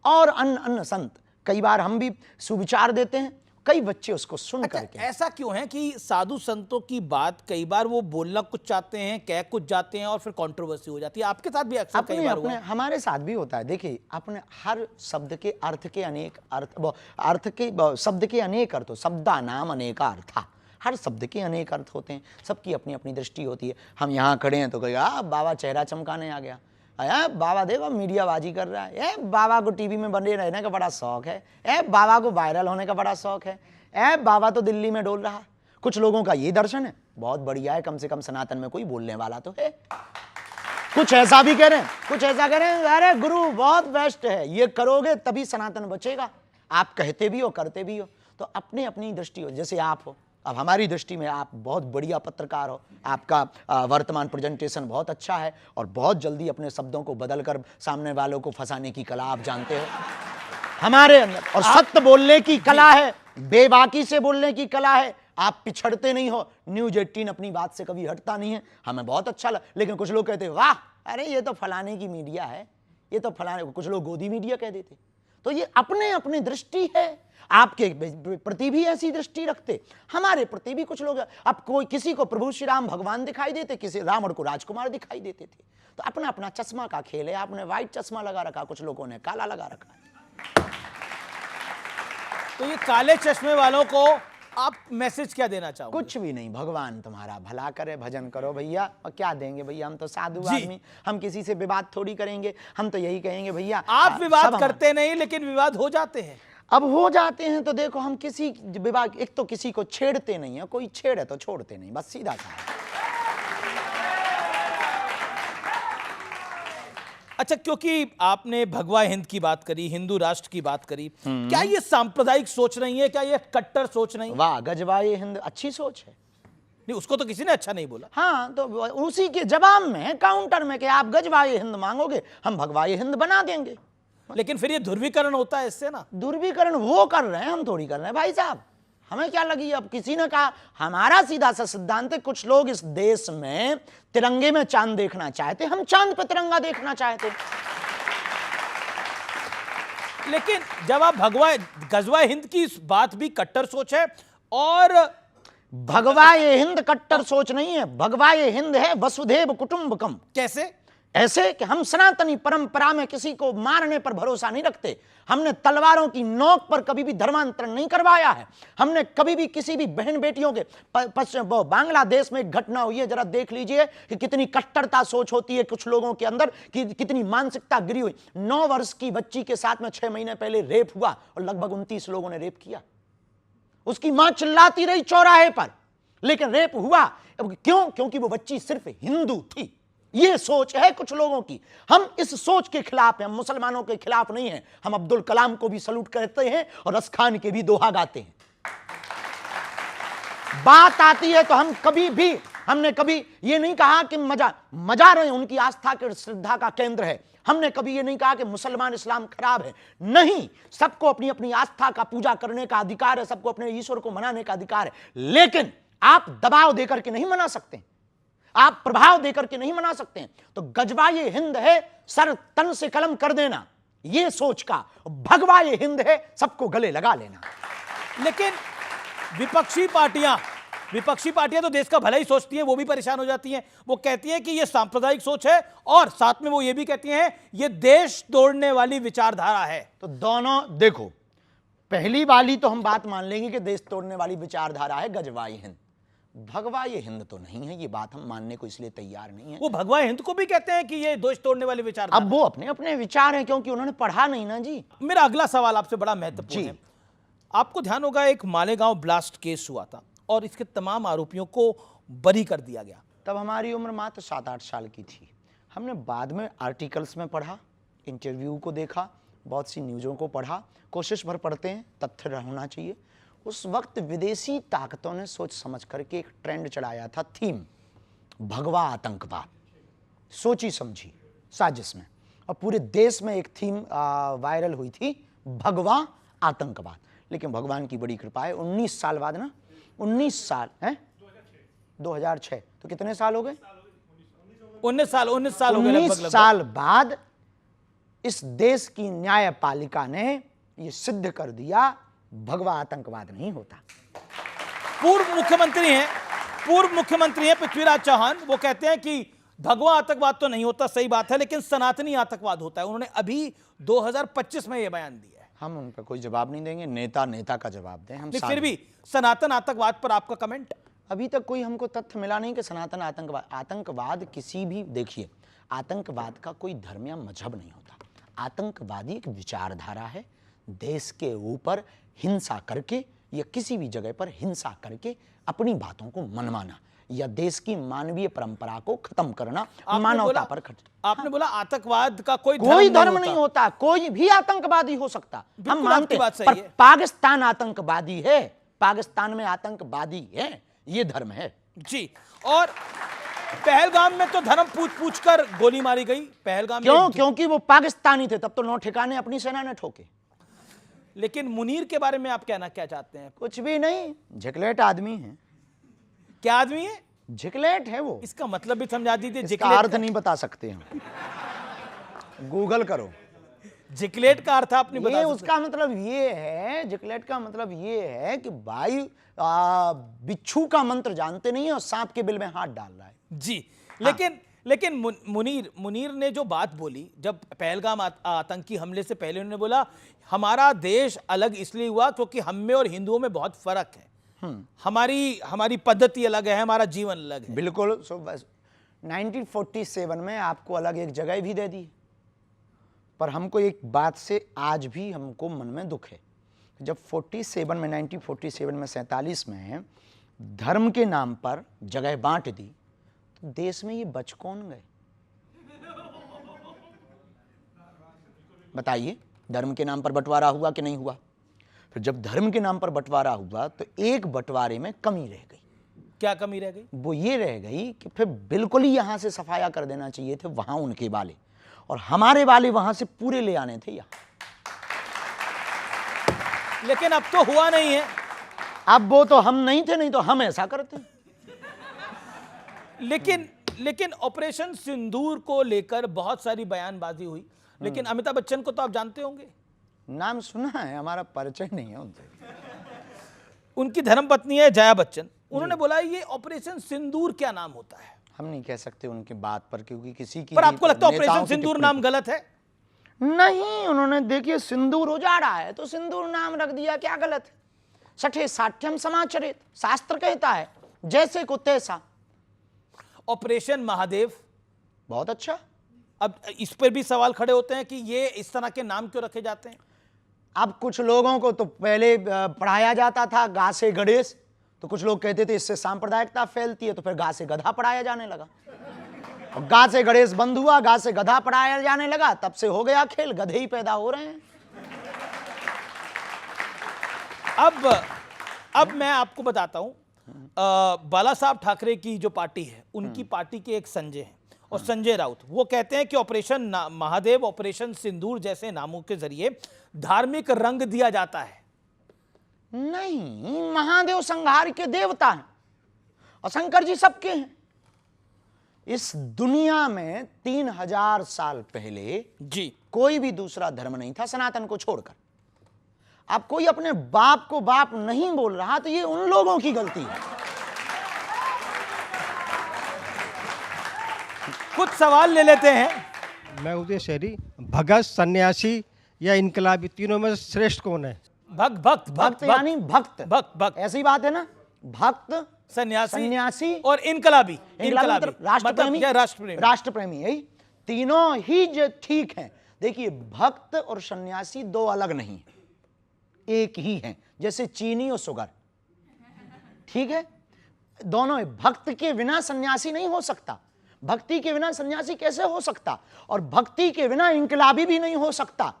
और अन्य अन्य संत, कई बार हम भी सुविचार देते हैं, कई बच्चे उसको सुन अच्छा, करके। ऐसा क्यों है कि साधु संतों की बात कई बार वो बोलना कुछ चाहते हैं, कह कुछ जाते हैं, और फिर कंट्रोवर्सी हो जाती है? आपके साथ भी अक्सर कई बार हुआ है। हमारे साथ भी होता है। देखिए, अपने हर शब्द के अर्थ के अनेक शब्द के अनेक अर्थ, शब्दा नाम अनेका अर्था, हर शब्द के अनेक अर्थ होते हैं, सबकी अपनी अपनी दृष्टि होती है। हम यहाँ खड़े हैं तो कहेगा बाबा चेहरा चमकाने आ गया, बाबा देखो मीडियाबाजी कर रहा है, बाबा को टीवी में बने रहने का बड़ा शौक है, बाबा को वायरल होने का बड़ा शौक है, बाबा तो दिल्ली में डोल रहा। कुछ लोगों का ये दर्शन है, बहुत बढ़िया है, कम से कम सनातन में कोई बोलने वाला तो है। कुछ ऐसा भी कह रहे हैं, कुछ ऐसा कह रहे हैं, अरे गुरु बहुत बेस्ट है, ये करोगे तभी सनातन बचेगा। आप कहते भी हो, करते भी हो, तो अपनी अपनी दृष्टि हो। जैसे आप हो, अब हमारी दृष्टि में आप बहुत बढ़िया पत्रकार हो, आपका वर्तमान प्रेजेंटेशन बहुत अच्छा है, और बहुत जल्दी अपने शब्दों को बदलकर सामने वालों को फंसाने की कला आप जानते हो हमारे अंदर, और सत्य बोलने की कला है, बेबाकी से बोलने की कला है। आप पिछड़ते नहीं हो। न्यूज 18 अपनी बात से कभी हटता नहीं है, हमें बहुत अच्छा लगा। लेकिन कुछ लोग कहते हैं वाह, अरे ये तो फलाने की मीडिया है, ये तो फलाने, कुछ लोग गोदी मीडिया कह देते। तो ये अपने अपनी दृष्टि है। आपके प्रति भी ऐसी दृष्टि रखते, हमारे प्रति भी कुछ लोग। अब कोई किसी को प्रभु श्री राम भगवान दिखाई देते, किसी रावण को राजकुमार दिखाई देते थे। तो अपना अपना चश्मा का खेल है। आपने व्हाइट चश्मा लगा रखा, कुछ लोगों ने काला लगा रखा। तो ये काले चश्मे वालों को आप मैसेज क्या देना चाहोगे? कुछ भी नहीं, भगवान तुम्हारा भला करे, भजन करो भैया। और क्या देंगे भैया, हम तो साधु जी। आदमी, हम किसी से विवाद थोड़ी करेंगे। हम तो यही कहेंगे भैया, आप विवाद सब करते नहीं, लेकिन विवाद हो जाते हैं। अब हो जाते हैं तो देखो, हम किसी विवाद, एक तो किसी को छेड़ते नहीं है, कोई छेड़े तो छोड़ते नहीं, बस सीधा सा है। अच्छा, क्योंकि आपने भगवा हिंद की बात करी, हिंदू राष्ट्र की बात करी, क्या ये सांप्रदायिक सोच नहीं है? क्या ये कट्टर सोच नहीं है? वाह, गजबाए हिंद अच्छी सोच है। नहीं, उसको तो किसी ने अच्छा नहीं बोला। हाँ, तो उसी के जवाब में, काउंटर में, कि आप गजबाए हिंद मांगोगे, हम भगवाए हिंद बना देंगे। लेकिन फिर ये ध्रुवीकरण होता है इससे ना। ध्रुवीकरण वो कर रहे हैं, हम थोड़ी कर रहे हैं भाई साहब। हमें क्या लगी, अब किसी ने कहा, हमारा सीधा सा सिद्धांत है, कुछ लोग इस देश में तिरंगे में चांद देखना चाहते, हम चांद पे तिरंगा देखना चाहते। लेकिन जब आप गजवा हिंद की बात भी कट्टर सोच है, और भगवाए हिंद कट्टर सोच नहीं है, भगवाए हिंद है वसुधैव कुटुंबकम। कैसे? ऐसे कि हम सनातनी परंपरा में किसी को मारने पर भरोसा नहीं रखते। हमने तलवारों की नोक पर कभी भी धर्मांतरण नहीं करवाया है। हमने कभी भी किसी भी बहन बेटियों के बांग्लादेश में एक घटना हुई है, जरा देख लीजिए कि कितनी कट्टरता सोच होती है कुछ लोगों के अंदर, कि कितनी मानसिकता गिरी हुई। 9 वर्ष की बच्ची के साथ में 6 महीने पहले रेप हुआ और लगभग 29 लोगों ने रेप किया। उसकी मां चिल्लाती रही चौराहे पर, लेकिन रेप हुआ। क्यों? क्योंकि वो बच्ची सिर्फ हिंदू थी। ये सोच है कुछ लोगों की। हम इस सोच के खिलाफ हैं, हम मुसलमानों के खिलाफ नहीं हैं। हम अब्दुल कलाम को भी सलूट करते हैं और रस खान के भी दोहा गाते हैं। बात आती है तो हमने कभी ये नहीं कहा कि मजा रहे उनकी आस्था के श्रद्धा का केंद्र है। हमने कभी ये नहीं कहा कि मुसलमान इस्लाम खराब है। नहीं, सबको अपनी अपनी आस्था का पूजा करने का अधिकार है, सबको अपने ईश्वर को मनाने का अधिकार है। लेकिन आप दबाव देकर के नहीं मना सकते, आप प्रभाव देकर के नहीं मना सकते। तो गजवा ये हिंद है, सर तन से कलम कर देना, ये सोच का। भगवा ये हिंद है, सबको गले लगा लेना। लेकिन विपक्षी पार्टियां तो देश का भला ही सोचती हैं, वो भी परेशान हो जाती हैं। वो कहती हैं कि ये सांप्रदायिक सोच है, और साथ में वो ये भी कहती हैं ये देश तोड़ने वाली विचारधारा है। तो दोनों देखो, पहली वाली तो हम बात मान लेंगे कि देश तोड़ने वाली विचारधारा है गजवाई हिंद। भगवा ये हिंद तो नहीं है, ये बात हम मानने को इसलिए तैयार नहीं है। वो भगवा हिंद को भी कहते हैं कि ये देश तोड़ने वाली विचारधारा। अब वो अपने अपने विचार हैं, क्योंकि उन्होंने पढ़ा नहीं ना जी। मेरा अगला सवाल आपसे बड़ा महत्वपूर्ण है। आपको ध्यान होगा एक मालेगांव ब्लास्ट केस हुआ था और इसके तमाम आरोपियों को बरी कर दिया गया। तब हमारी उम्र मात्र 7-8 साल की थी। हमने बाद में आर्टिकल्स में पढ़ा, इंटरव्यू को देखा, बहुत सी न्यूज़ों को पढ़ा। कोशिश भर पढ़ते हैं, तथ्य होना चाहिए। उस वक्त विदेशी ताकतों ने सोच समझ करके एक ट्रेंड चलाया था, थीम भगवा आतंकवाद, सोची समझी साजिश में, और पूरे देश में एक थीम वायरल हुई थी, भगवा आतंकवाद। लेकिन भगवान की बड़ी कृपा है, 19 साल बाद ना, 19 साल है, 2006, तो कितने साल हो गए? 19 साल हो गए। 19 साल बाद इस देश की न्यायपालिका ने यह सिद्ध कर दिया भगवा आतंकवाद नहीं होता। पूर्व मुख्यमंत्री हैं पृथ्वीराज चौहान, वो कहते हैं कि भगवा आतंकवाद तो नहीं होता, सही बात है, लेकिन सनातनी आतंकवाद होता है। उन्होंने अभी 2025 में यह बयान दिया है। हम उन पर कोई जवाब नहीं देंगे, नेता का जवाब दें। हम फिर भी सनातन आतंकवाद पर आपका कमेंट? अभी तक कोई हमको तथ्य मिला नहीं कि सनातन आतंकवाद किसी भी, देखिए, आतंकवाद का कोई धर्म या मजहब नहीं होता। आतंकवादी एक विचारधारा है, देश के ऊपर हिंसा करके या किसी भी जगह पर हिंसा करके अपनी बातों को मनवाना या देश की मानवीय परंपरा को खत्म करना, मानवता पर आपने बोला आतंकवाद का कोई धर्म नहीं होता, कोई भी आतंकवादी हो सकता, हम मानते हैं, पर पाकिस्तान आतंकवादी है, पाकिस्तान में आतंकवादी है, ये धर्म है जी। और पहलगाम में तो धर्म पूछ कर गोली मारी गई। पहलगाम क्यों? क्योंकि वो पाकिस्तानी थे, तब तो 9 ठिकाने अपनी सेना ने ठोके। लेकिन मुनीर के बारे में आप कहना क्या चाहते हैं? कुछ भी नहीं, झिकलेट आदमी है। क्या आदमी है? झिकलेट है वो। इसका मतलब भी समझा दीजिए। इसका अर्थ नहीं बता सकते हम, गूगल करो। झिकलेट का अर्थ आपने बता सकते? उसका मतलब ये है, झिकलेट का मतलब ये है कि भाई बिच्छू का मंत्र जानते नहीं है और सांप के बिल में हाथ डाल रहा है जी। लेकिन मुनीर ने जो बात बोली, जब पहलगाम आतंकी हमले से पहले उन्होंने बोला हमारा देश अलग इसलिए हुआ क्योंकि हम में और हिंदुओं में बहुत फर्क है, हमारी पद्धति अलग है, हमारा जीवन अलग है। बिल्कुल। 1947 में आपको अलग एक जगह भी दे दी, पर हमको एक बात से आज भी हमको मन में दुख है। जब 1947 में 47 में धर्म के नाम पर जगह बांट दी, तो देश में ये बच कौन गए? बताइए, धर्म के नाम पर बंटवारा हुआ कि नहीं हुआ? फिर जब धर्म के नाम पर बंटवारा हुआ तो एक बंटवारे में कमी रह गई। क्या कमी रह गई? वो ये रह गई कि फिर बिल्कुल ही यहां से सफाया कर देना चाहिए थे वहां उनके वाले, और हमारे वाले वहां से पूरे ले आने थे यहां। लेकिन अब तो हुआ नहीं है। अब वो तो हम नहीं थे, नहीं तो हम ऐसा करते। लेकिन ऑपरेशन सिंदूर को लेकर बहुत सारी बयानबाजी हुई, लेकिन अमिताभ बच्चन को तो आप जानते होंगे। नाम सुना है, हमारा परिचय नहीं है उनसे। उनकी धर्मपत्नी है जया बच्चन, उन्होंने बोला ये ऑपरेशन सिंदूर क्या नाम होता है? हम नहीं कह सकते उनकी बात पर, क्योंकि किसी की पर भी आपको लगता है नेताओं ऑपरेशन की सिंदूर टिप्पणी नाम गलत है? नहीं, उन्होंने देखिए सिंदूर उजाड़ा है तो सिंदूर नाम रख दिया, क्या गलत है? सठे साठ्यम समाचरित, शास्त्र कहता है जैसे को तैसा। ऑपरेशन महादेव, बहुत अच्छा। अब इस पर भी सवाल खड़े होते हैं कि ये इस तरह के नाम क्यों रखे जाते हैं? अब कुछ लोगों को तो पहले पढ़ाया जाता था गा से गणेश, तो कुछ लोग कहते थे इससे सांप्रदायिकता फैलती है, तो फिर गा से गधा पढ़ाया जाने लगा। और गा से गणेश बंद हुआ, गा से गधा पढ़ाया जाने लगा, तब से हो गया खेल, गधे ही पैदा हो रहे हैं। अब मैं आपको बताता हूं, बाला साहब ठाकरे की जो पार्टी है, उनकी पार्टी के एक संजय हैं और संजय राउत, वो कहते हैं कि ऑपरेशन महादेव, ऑपरेशन सिंदूर जैसे नामों के जरिए धार्मिक रंग दिया जाता है। नहीं, महादेव संहार के देवता हैं और शंकर जी सबके हैं। इस दुनिया में 3000 साल पहले जी कोई भी दूसरा धर्म नहीं था सनातन को छोड़कर। अब कोई अपने बाप को बाप नहीं बोल रहा तो ये उन लोगों की गलती है। कुछ सवाल ले लेते हैं। मैं उदय शहरी, भगत, सन्यासी या इनकलाबी, तीनों में श्रेष्ठ कौन है? भक्त यानी भक्त, भक्त ऐसी बात है ना, भक्त, सन्यासी और इनकलाबी। मतलब राष्ट्रप्रेमी, राष्ट्रप्रेमी, राष्ट्रप्रेमी, यही तीनों ही जो ठीक हैं। देखिए, भक्त और सन्यासी दो अलग नहीं है, एक ही हैं, जैसे चीनी और शुगर, ठीक है? दोनों, भक्त के बिना सन्यासी नहीं हो सकता, भक्ति के बिना सन्यासी कैसे हो सकता, और भक्ति के बिना इनकलाबी भी नहीं हो सकता।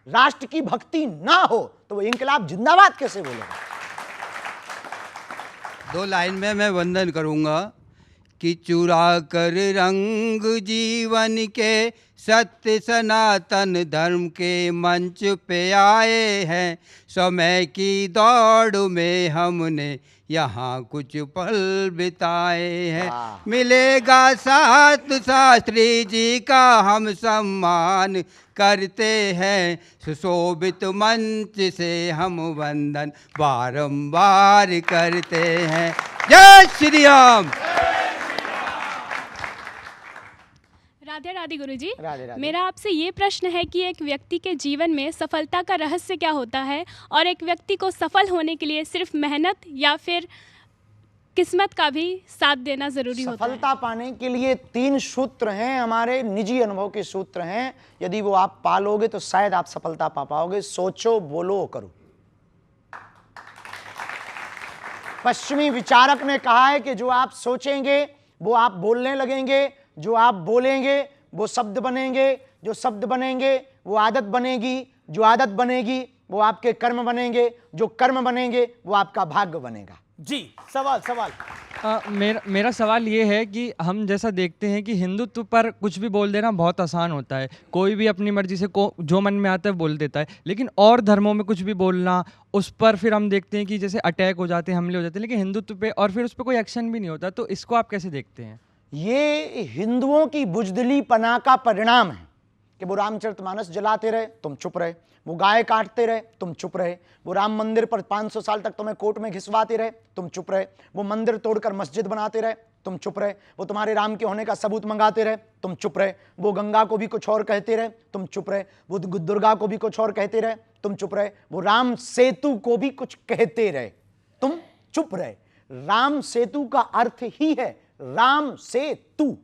राष्ट्र की भक्ति ना हो तो वो इनकलाब जिंदाबाद कैसे बोलेगा? 2 लाइन में मैं वंदन करूंगा कि चुरा कर रंग जीवन के सत्य सनातन धर्म के मंच पे आए हैं। समय की दौड़ में हमने यहाँ कुछ पल बिताए हैं। मिलेगा साथ शास्त्री जी का हम सम्मान करते हैं। सुशोभित मंच से हम वंदन बारंबार करते हैं। जय श्री राम। राधे राधे गुरुजी। राधे राधे। मेरा आपसे ये प्रश्न है कि एक व्यक्ति के जीवन में सफलता का रहस्य क्या होता है, और एक व्यक्ति को सफल होने के लिए सिर्फ मेहनत या फिर किस्मत का भी साथ देना जरूरी होता है? सफलता पाने के लिए 3 सूत्र हैं, हमारे निजी अनुभव के सूत्र हैं। यदि वो आप पालोगे तो शायद आप सफलता पा पाओगे। सोचो, बोलो, करो। पश्चिमी विचारक ने कहा है कि जो आप सोचेंगे वो आप बोलने लगेंगे, जो आप बोलेंगे वो शब्द बनेंगे, जो शब्द बनेंगे वो आदत बनेगी, जो आदत बनेगी वो आपके कर्म बनेंगे, जो कर्म बनेंगे वो आपका भाग्य बनेगा। जी, सवाल मेरा सवाल ये है कि हम जैसा देखते हैं कि हिंदुत्व पर कुछ भी बोल देना बहुत आसान होता है, कोई भी अपनी मर्जी से जो मन में आता है बोल देता है, लेकिन और धर्मों में कुछ भी बोलना, उस पर फिर हम देखते हैं कि जैसे अटैक हो जाते हैं, हमले हो जाते हैं, लेकिन हिंदुत्व पे और फिर उस पर कोई एक्शन भी नहीं होता। तो इसको आप कैसे देखते हैं? ये हिंदुओं की बुजदिली पना का परिणाम है कि वो रामचरितमानस जलाते रहे, तुम चुप रहे, वो गाय काटते रहे, तुम चुप रहे, वो राम मंदिर पर 500 साल तक तुम्हें कोर्ट में घिसवाते रहे, तुम चुप रहे, वो मंदिर तोड़कर मस्जिद बनाते रहे, तुम चुप रहे, वो तुम्हारे राम के होने का सबूत मंगाते रहे, तुम चुप रहे, वो गंगा को भी कुछ और कहते रहे, तुम चुप रहे, वो दुर्गा को भी कुछ और कहते रहे, तुम चुप रहे, वो राम सेतु को भी कुछ कहते रहे, तुम चुप रहे। राम सेतु का अर्थ ही है राम सेतु,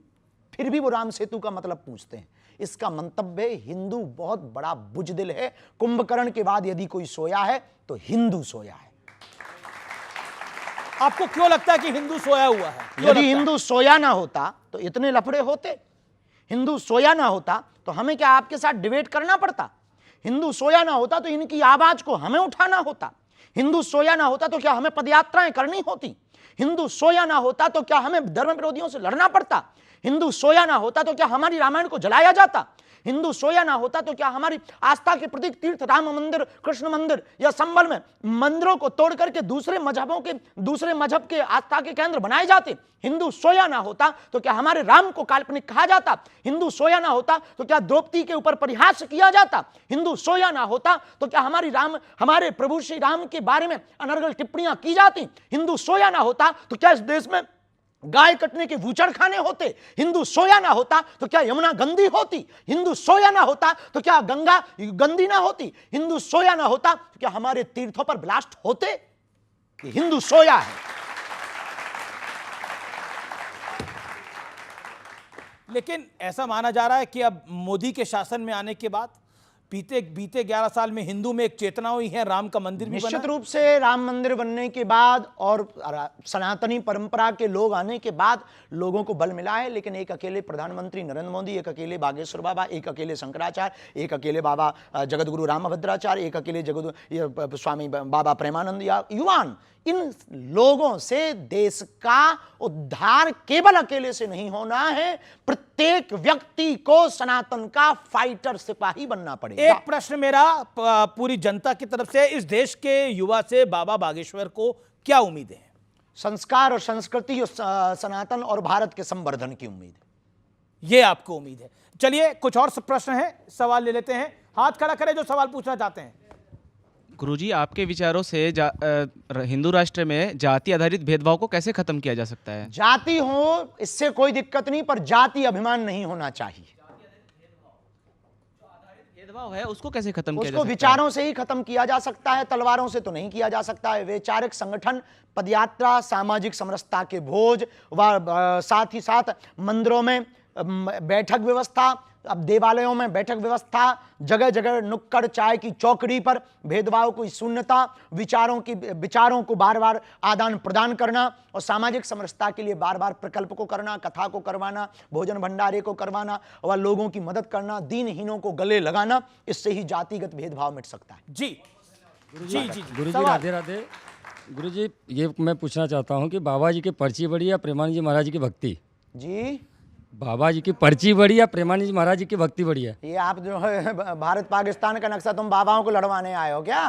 फिर भी वो राम सेतु का मतलब पूछते हैं। इसका मंतव्य है हिंदू बहुत बड़ा बुजदिल है। कुंभकर्ण के बाद यदि कोई सोया है तो हिंदू सोया है। आपको क्यों लगता है कि हिंदू सोया हुआ है? यदि हिंदू सोया ना होता तो इतने लफड़े होते? हिंदू सोया ना होता तो हमें क्या आपके साथ डिबेट करना पड़ता? हिंदू सोया ना होता तो इनकी आवाज को हमें उठाना होता? हिंदू सोया ना होता तो क्या हमें पदयात्राएं करनी होती? हिंदू सोया ना होता तो क्या हमें धर्म विरोधियों से लड़ना पड़ता? हिंदू सोया ना होता तो क्या हमारी रामायण को जलाया जाता? हिंदू सोया ना होता तो क्या हमारी आस्था के प्रतीक तीर्थ राम मंदिर, कृष्ण मंदिर या संबल में मंदिरों को तोड़ करके दूसरे मजहब के आस्था के केंद्र बनाए जाते? हिंदू सोया ना होता तो क्या हमारे राम को काल्पनिक कहा जाता? हिंदू सोया ना होता तो क्या द्रौपदी के ऊपर परिहास किया जाता? हिंदू सोया ना होता तो क्या हमारे प्रभु श्री राम के बारे में अनर्गल टिप्पणियां की जाती? हिंदू सोया ना होता तो क्या इस देश में गाय कटने के वूचड़ खाने होते, हिंदू सोया ना होता तो क्या यमुना गंदी होती, हिंदू सोया ना होता तो क्या गंगा गंदी ना होती, हिंदू सोया ना होता तो क्या हमारे तीर्थों पर ब्लास्ट होते? कि हिंदू सोया है। लेकिन ऐसा माना जा रहा है कि अब मोदी के शासन में आने के बाद बीते 11 साल में हिंदू में एक चेतना हुई है, राम का मंदिर भी बना निश्चित है। रूप से राम मंदिर बनने के बाद और सनातनी परंपरा के लोग आने के बाद लोगों को बल मिला है। लेकिन एक अकेले प्रधानमंत्री नरेंद्र मोदी, एक अकेले बागेश्वर बाबा, एक अकेले शंकराचार्य, एक अकेले बाबा जगतगुरु रामभद्राचार्य, एक अकेले स्वामी बाबा प्रेमानंद या युवान, इन लोगों से देश का उद्धार केवल अकेले से नहीं होना है। प्रत्येक व्यक्ति को सनातन का फाइटर सिपाही बनना पड़ेगा। एक प्रश्न मेरा पूरी जनता की तरफ से, इस देश के युवा से बाबा बागेश्वर को क्या उम्मीदें हैं? संस्कार और संस्कृति और सनातन और भारत के संवर्धन की उम्मीद है। ये आपको उम्मीद है। चलिए कुछ और प्रश्न है, सवाल ले लेते हैं। हाथ खड़ा करें जो सवाल पूछना चाहते हैं। गुरुजी, आपके विचारों से हिंदू राष्ट्र में जाति आधारित भेदभाव को कैसे खत्म किया जा सकता है? जाति हो इससे कोई दिक्कत नहीं, पर जाति अभिमान नहीं होना चाहिए। भेदभाव है उसको कैसे खत्म किया जा उसको सकता है? विचारों से ही खत्म किया जा सकता है, तलवारों से तो नहीं किया जा सकता है। वैचारिक संगठन, पदयात्रा, सामाजिक समरसता के भोज व साथ ही साथ मंदिरों में बैठक व्यवस्था, अब देवालयों में बैठक व्यवस्था, जगह जगह नुक्कड़ चाय की चौकड़ी पर भेदभाव की शून्यता, विचारों को बार बार आदान प्रदान करना और सामाजिक समरसता के लिए बार बार प्रकल्प को करना, कथा को करवाना, भोजन भंडारे को करवाना और लोगों की मदद करना, दीनहीनों को गले लगाना, इससे ही जातिगत भेदभाव मिट सकता है। जी जी जी गुरुजी राधे राधे। गुरुजी, ये मैं पूछना चाहता हूँ कि बाबा जी की पर्ची बड़ी या प्रेमानंद जी महाराज की भक्ति? जी, बाबा जी की पर्ची बड़ी या प्रेमानंद जी महाराज जी की भक्ति बड़ी है? ये आप जो है भारत पाकिस्तान का नक्शा तुम बाबाओं को लड़वाने आए हो क्या?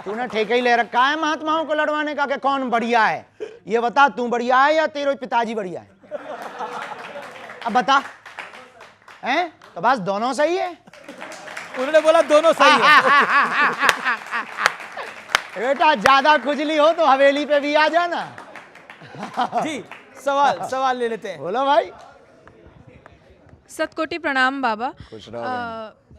तूने ठेके ही ले रखा है महात्माओं को लड़वाने का कि कौन बढ़िया है? ये बता, तू बढ़िया है या तेरे पिताजी बढ़िया है? अब बता, हैं? तो बस दोनों सही है। उन्होंने बोला दोनों सही है। बेटा ज्यादा खुजली हो तो हवेली पे भी आ जाना। जी सवाल ले लेते हैं। बोलो भाई। सतकोटि प्रणाम बाबा।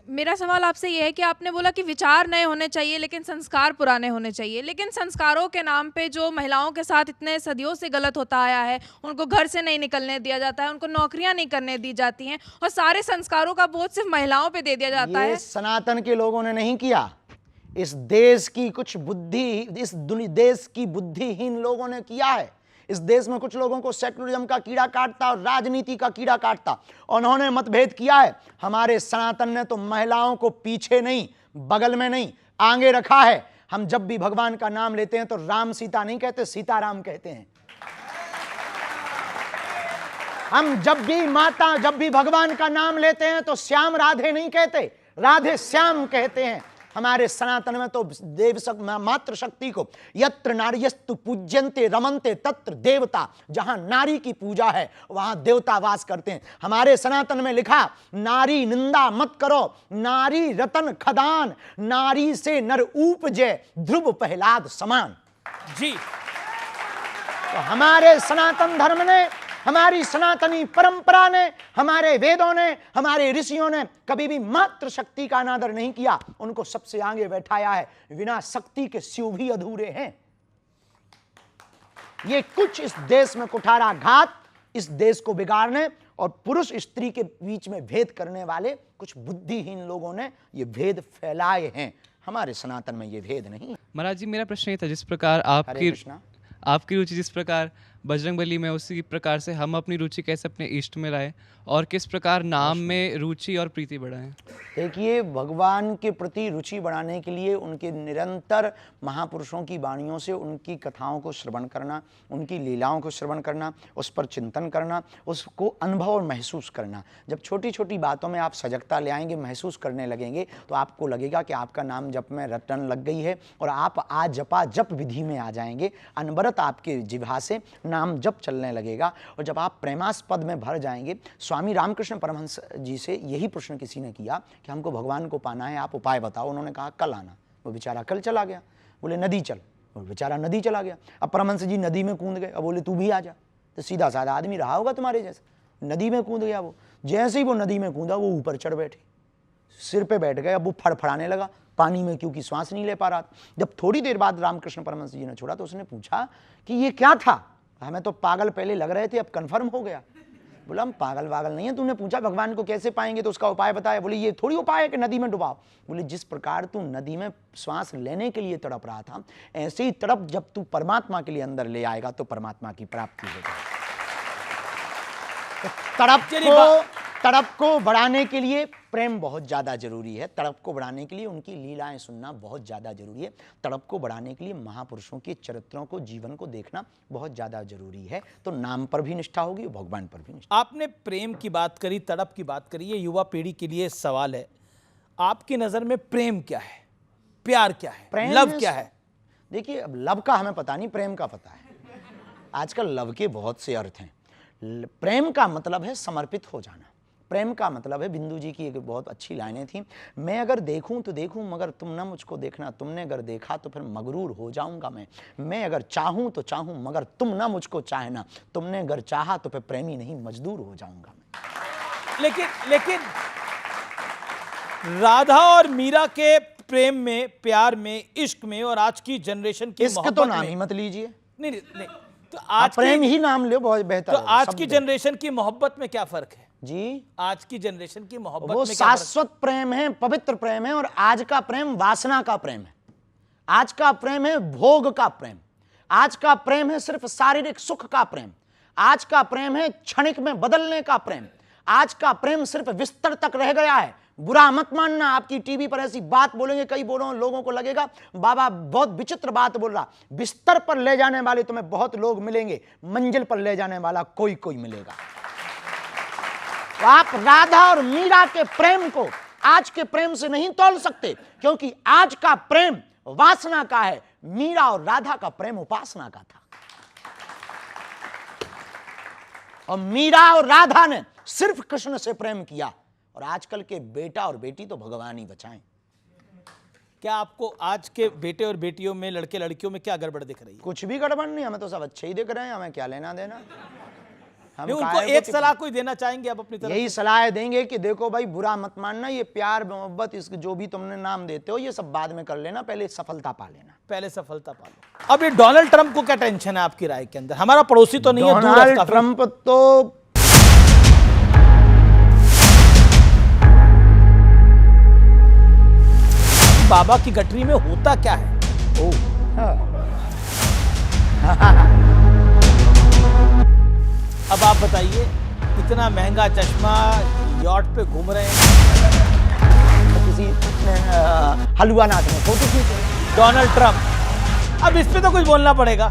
मेरा सवाल आपसे ये है कि आपने बोला कि विचार नए होने चाहिए लेकिन संस्कार पुराने होने चाहिए, लेकिन संस्कारों के नाम पे जो महिलाओं के साथ इतने सदियों से गलत होता आया है, उनको घर से नहीं निकलने दिया जाता है, उनको नौकरियां नहीं करने दी जाती हैं और सारे संस्कारों का बोझ सिर्फ महिलाओं पे दे दिया जाता है। सनातन के लोगों ने नहीं किया, इस देश की देश की बुद्धिहीन लोगों ने किया है। इस देश में कुछ लोगों को सेकुलरिज्म का कीड़ा काटता और राजनीति का कीड़ा काटता, उन्होंने मतभेद किया है। हमारे सनातन ने तो महिलाओं को पीछे नहीं, बगल में नहीं, आगे रखा है। हम जब भी भगवान का नाम लेते हैं तो राम सीता नहीं कहते, सीताराम कहते हैं। हम जब भी भगवान का नाम लेते हैं तो श्याम राधे नहीं कहते, राधे श्याम कहते हैं। हमारे सनातन में तो मातृ शक्ति को यत्र नार्यस्तु पूज्यन्ते रमन्ते तत्र देवता, जहां नारी की पूजा है वहां देवता वास करते हैं। हमारे सनातन में लिखा, नारी निंदा मत करो, नारी रतन खदान, नारी से नर उपजे ध्रुव प्रहलाद समान। जी, तो हमारे सनातन धर्म ने, हमारी सनातनी परंपरा ने, हमारे वेदों ने, हमारे ऋषियों ने कभी भी मातृ शक्ति का अनादर नहीं किया, उनको सबसे आगे बैठाया है। बिना शक्ति के शिव भी अधूरे हैं। ये कुछ इस देश में कुठाराघात, इस देश को बिगाड़ने और पुरुष स्त्री के बीच में भेद करने वाले कुछ बुद्धिहीन लोगों ने ये भेद फैलाए हैं। हमारे सनातन में ये भेद नहीं। महाराज जी, मेरा प्रश्न ये था, जिस प्रकार आपकी रुचि जिस प्रकार बजरंगबली में, उसी प्रकार से हम अपनी रुचि कैसे अपने इष्ट में लाए और किस प्रकार नाम में रुचि और प्रीति बढ़ाएं? देखिए, भगवान के प्रति रुचि बढ़ाने के लिए उनके निरंतर महापुरुषों की वाणियों से उनकी कथाओं को श्रवण करना, उनकी लीलाओं को श्रवण करना, उस पर चिंतन करना, उसको अनुभव और महसूस करना। जब छोटी छोटी बातों में आप सजगता ले आएंगे, महसूस करने लगेंगे, तो आपको लगेगा कि आपका नाम जप में रटन लग गई है और आप आज जपा जप विधि में आ जाएंगे। अनवरत आपके जिह्वा से नाम जप चलने लगेगा और जब आप प्रेमास्पद में भर जाएंगे। स्वामी रामकृष्ण परमहंस जी से यही प्रश्न किसी ने किया कि हमको भगवान को पाना है, आप उपाय बताओ। उन्होंने कहा कल आना। वो बेचारा कल चला गया। बोले नदी चल, वो बेचारा नदी चला गया। अब परमहंस जी नदी में कूद गए, अब बोले तू भी आ जा। तो सीधा साधा आदमी रहा होगा तुम्हारे जैसा, नदी में कूद गया वो। जैसे ही वो नदी में कूदा वो ऊपर चढ़ बैठे, सिर पे बैठ गया, वो फड़फड़ाने लगा पानी में, क्योंकि श्वास नहीं ले पा रहा था। जब थोड़ी देर बाद रामकृष्ण परमहंस जी ने छोड़ा तो उसने पूछा कि ये क्या था, हमें तो पागल पहले लग रहे थे, अब कन्फर्म हो गया। बोला हम पागल वागल नहीं है, तूने पूछा भगवान को कैसे पाएंगे तो उसका उपाय बताया। बोले ये थोड़ी उपाय है कि नदी में डुबाओ। बोले जिस प्रकार तू नदी में श्वास लेने के लिए तड़प रहा था, ऐसे ही तड़प जब तू परमात्मा के लिए अंदर ले आएगा तो परमात्मा की प्राप्ति होगी। तो तड़प को बढ़ाने के लिए प्रेम बहुत ज़्यादा जरूरी है, तड़प को बढ़ाने के लिए उनकी लीलाएं सुनना बहुत ज़्यादा जरूरी है, तड़प को बढ़ाने के लिए महापुरुषों के चरित्रों को, जीवन को देखना बहुत ज़्यादा जरूरी है। तो नाम पर भी निष्ठा होगी, भगवान पर भी निष्ठा। आपने प्रेम की बात करी, तड़प की बात करी, ये युवा पीढ़ी के लिए सवाल है, आपकी नज़र में प्रेम क्या है, प्यार क्या है, लव क्या है? देखिए अब लव का हमें पता नहीं, प्रेम का पता है। आजकल लव के बहुत से अर्थ हैं। प्रेम का मतलब है समर्पित हो जाना, प्रेम का मतलब है, बिंदु जी की एक बहुत अच्छी लाइनें थी, मैं अगर देखूं तो देखूं मगर तुम ना मुझको देखना, तुमने अगर देखा तो फिर मगरूर हो जाऊंगा मैं अगर चाहूं तो चाहूं मगर तुम ना मुझको चाहना, तुमने अगर चाहा तो फिर प्रेमी नहीं मजदूर हो जाऊंगा मैं। लेकिन राधा और मीरा के प्रेम में, प्यार में, इश्क में और आज की जनरेशन की मोहब्बत तो नाम ही मत लीजिए, नहीं, तो आज प्रेम ही नाम लो, बहुत बेहतर। तो आज की जनरेशन की मोहब्बत में क्या फर्क है जी? आज की जनरेशन की मोहब्बत वो में शाश्वत प्रेम है, पवित्र प्रेम है, और आज का प्रेम वासना का प्रेम है। आज का प्रेम है भोग का प्रेम, आज का प्रेम है सिर्फ शारीरिक सुख का प्रेम, आज का प्रेम है क्षणिक में बदलने का प्रेम, आज का प्रेम सिर्फ बिस्तर तक रह गया है। बुरा मत मानना, आपकी टीवी पर ऐसी बात बोलेंगे कई लोगों को लगेगा बाबा बहुत विचित्र बात बोल रहा। बिस्तर पर ले जाने वाले तुम्हें बहुत लोग मिलेंगे, मंजिल पर ले जाने वाला कोई कोई मिलेगा। तो आप राधा और मीरा के प्रेम को आज के प्रेम से नहीं तोल सकते, क्योंकि आज का प्रेम वासना का है, मीरा और राधा का प्रेम उपासना का था। और मीरा और राधा ने सिर्फ कृष्ण से प्रेम किया, और आजकल के बेटा और बेटी तो भगवान ही बचाएं। क्या आपको आज के बेटे और बेटियों में, लड़के लड़कियों में क्या गड़बड़ दिख रही है? कुछ भी गड़बड़ नहीं, हमें तो सब अच्छे ही दिख रहे हैं, हमें क्या लेना देना। हम उनको एक सलाह कोई देना चाहेंगे आप अपनी तरफ? यही सलाह देंगे कि देखो भाई बुरा मत मानना, ये प्यार मोहब्बत इसके जो भी तुमने नाम देते हो ये सब बाद में कर लेना, पहले सफलता पा लेना, पहले सफलता पा लो। अब ये डोनाल्ड ट्रंप को क्या टेंशन है आपकी राय के अंदर? हमारा पड़ोसी तो नहीं है, डोनाल्ड ट्रंप तो बाबा की गठरी में होता क्या है? अब आप बताइए, इतना महंगा चश्मा, यॉट पे घूम रहे हैं, किसी हलवा नाथ में फोटो खींच, डोनाल्ड ट्रंप। अब इस पे तो कुछ बोलना पड़ेगा।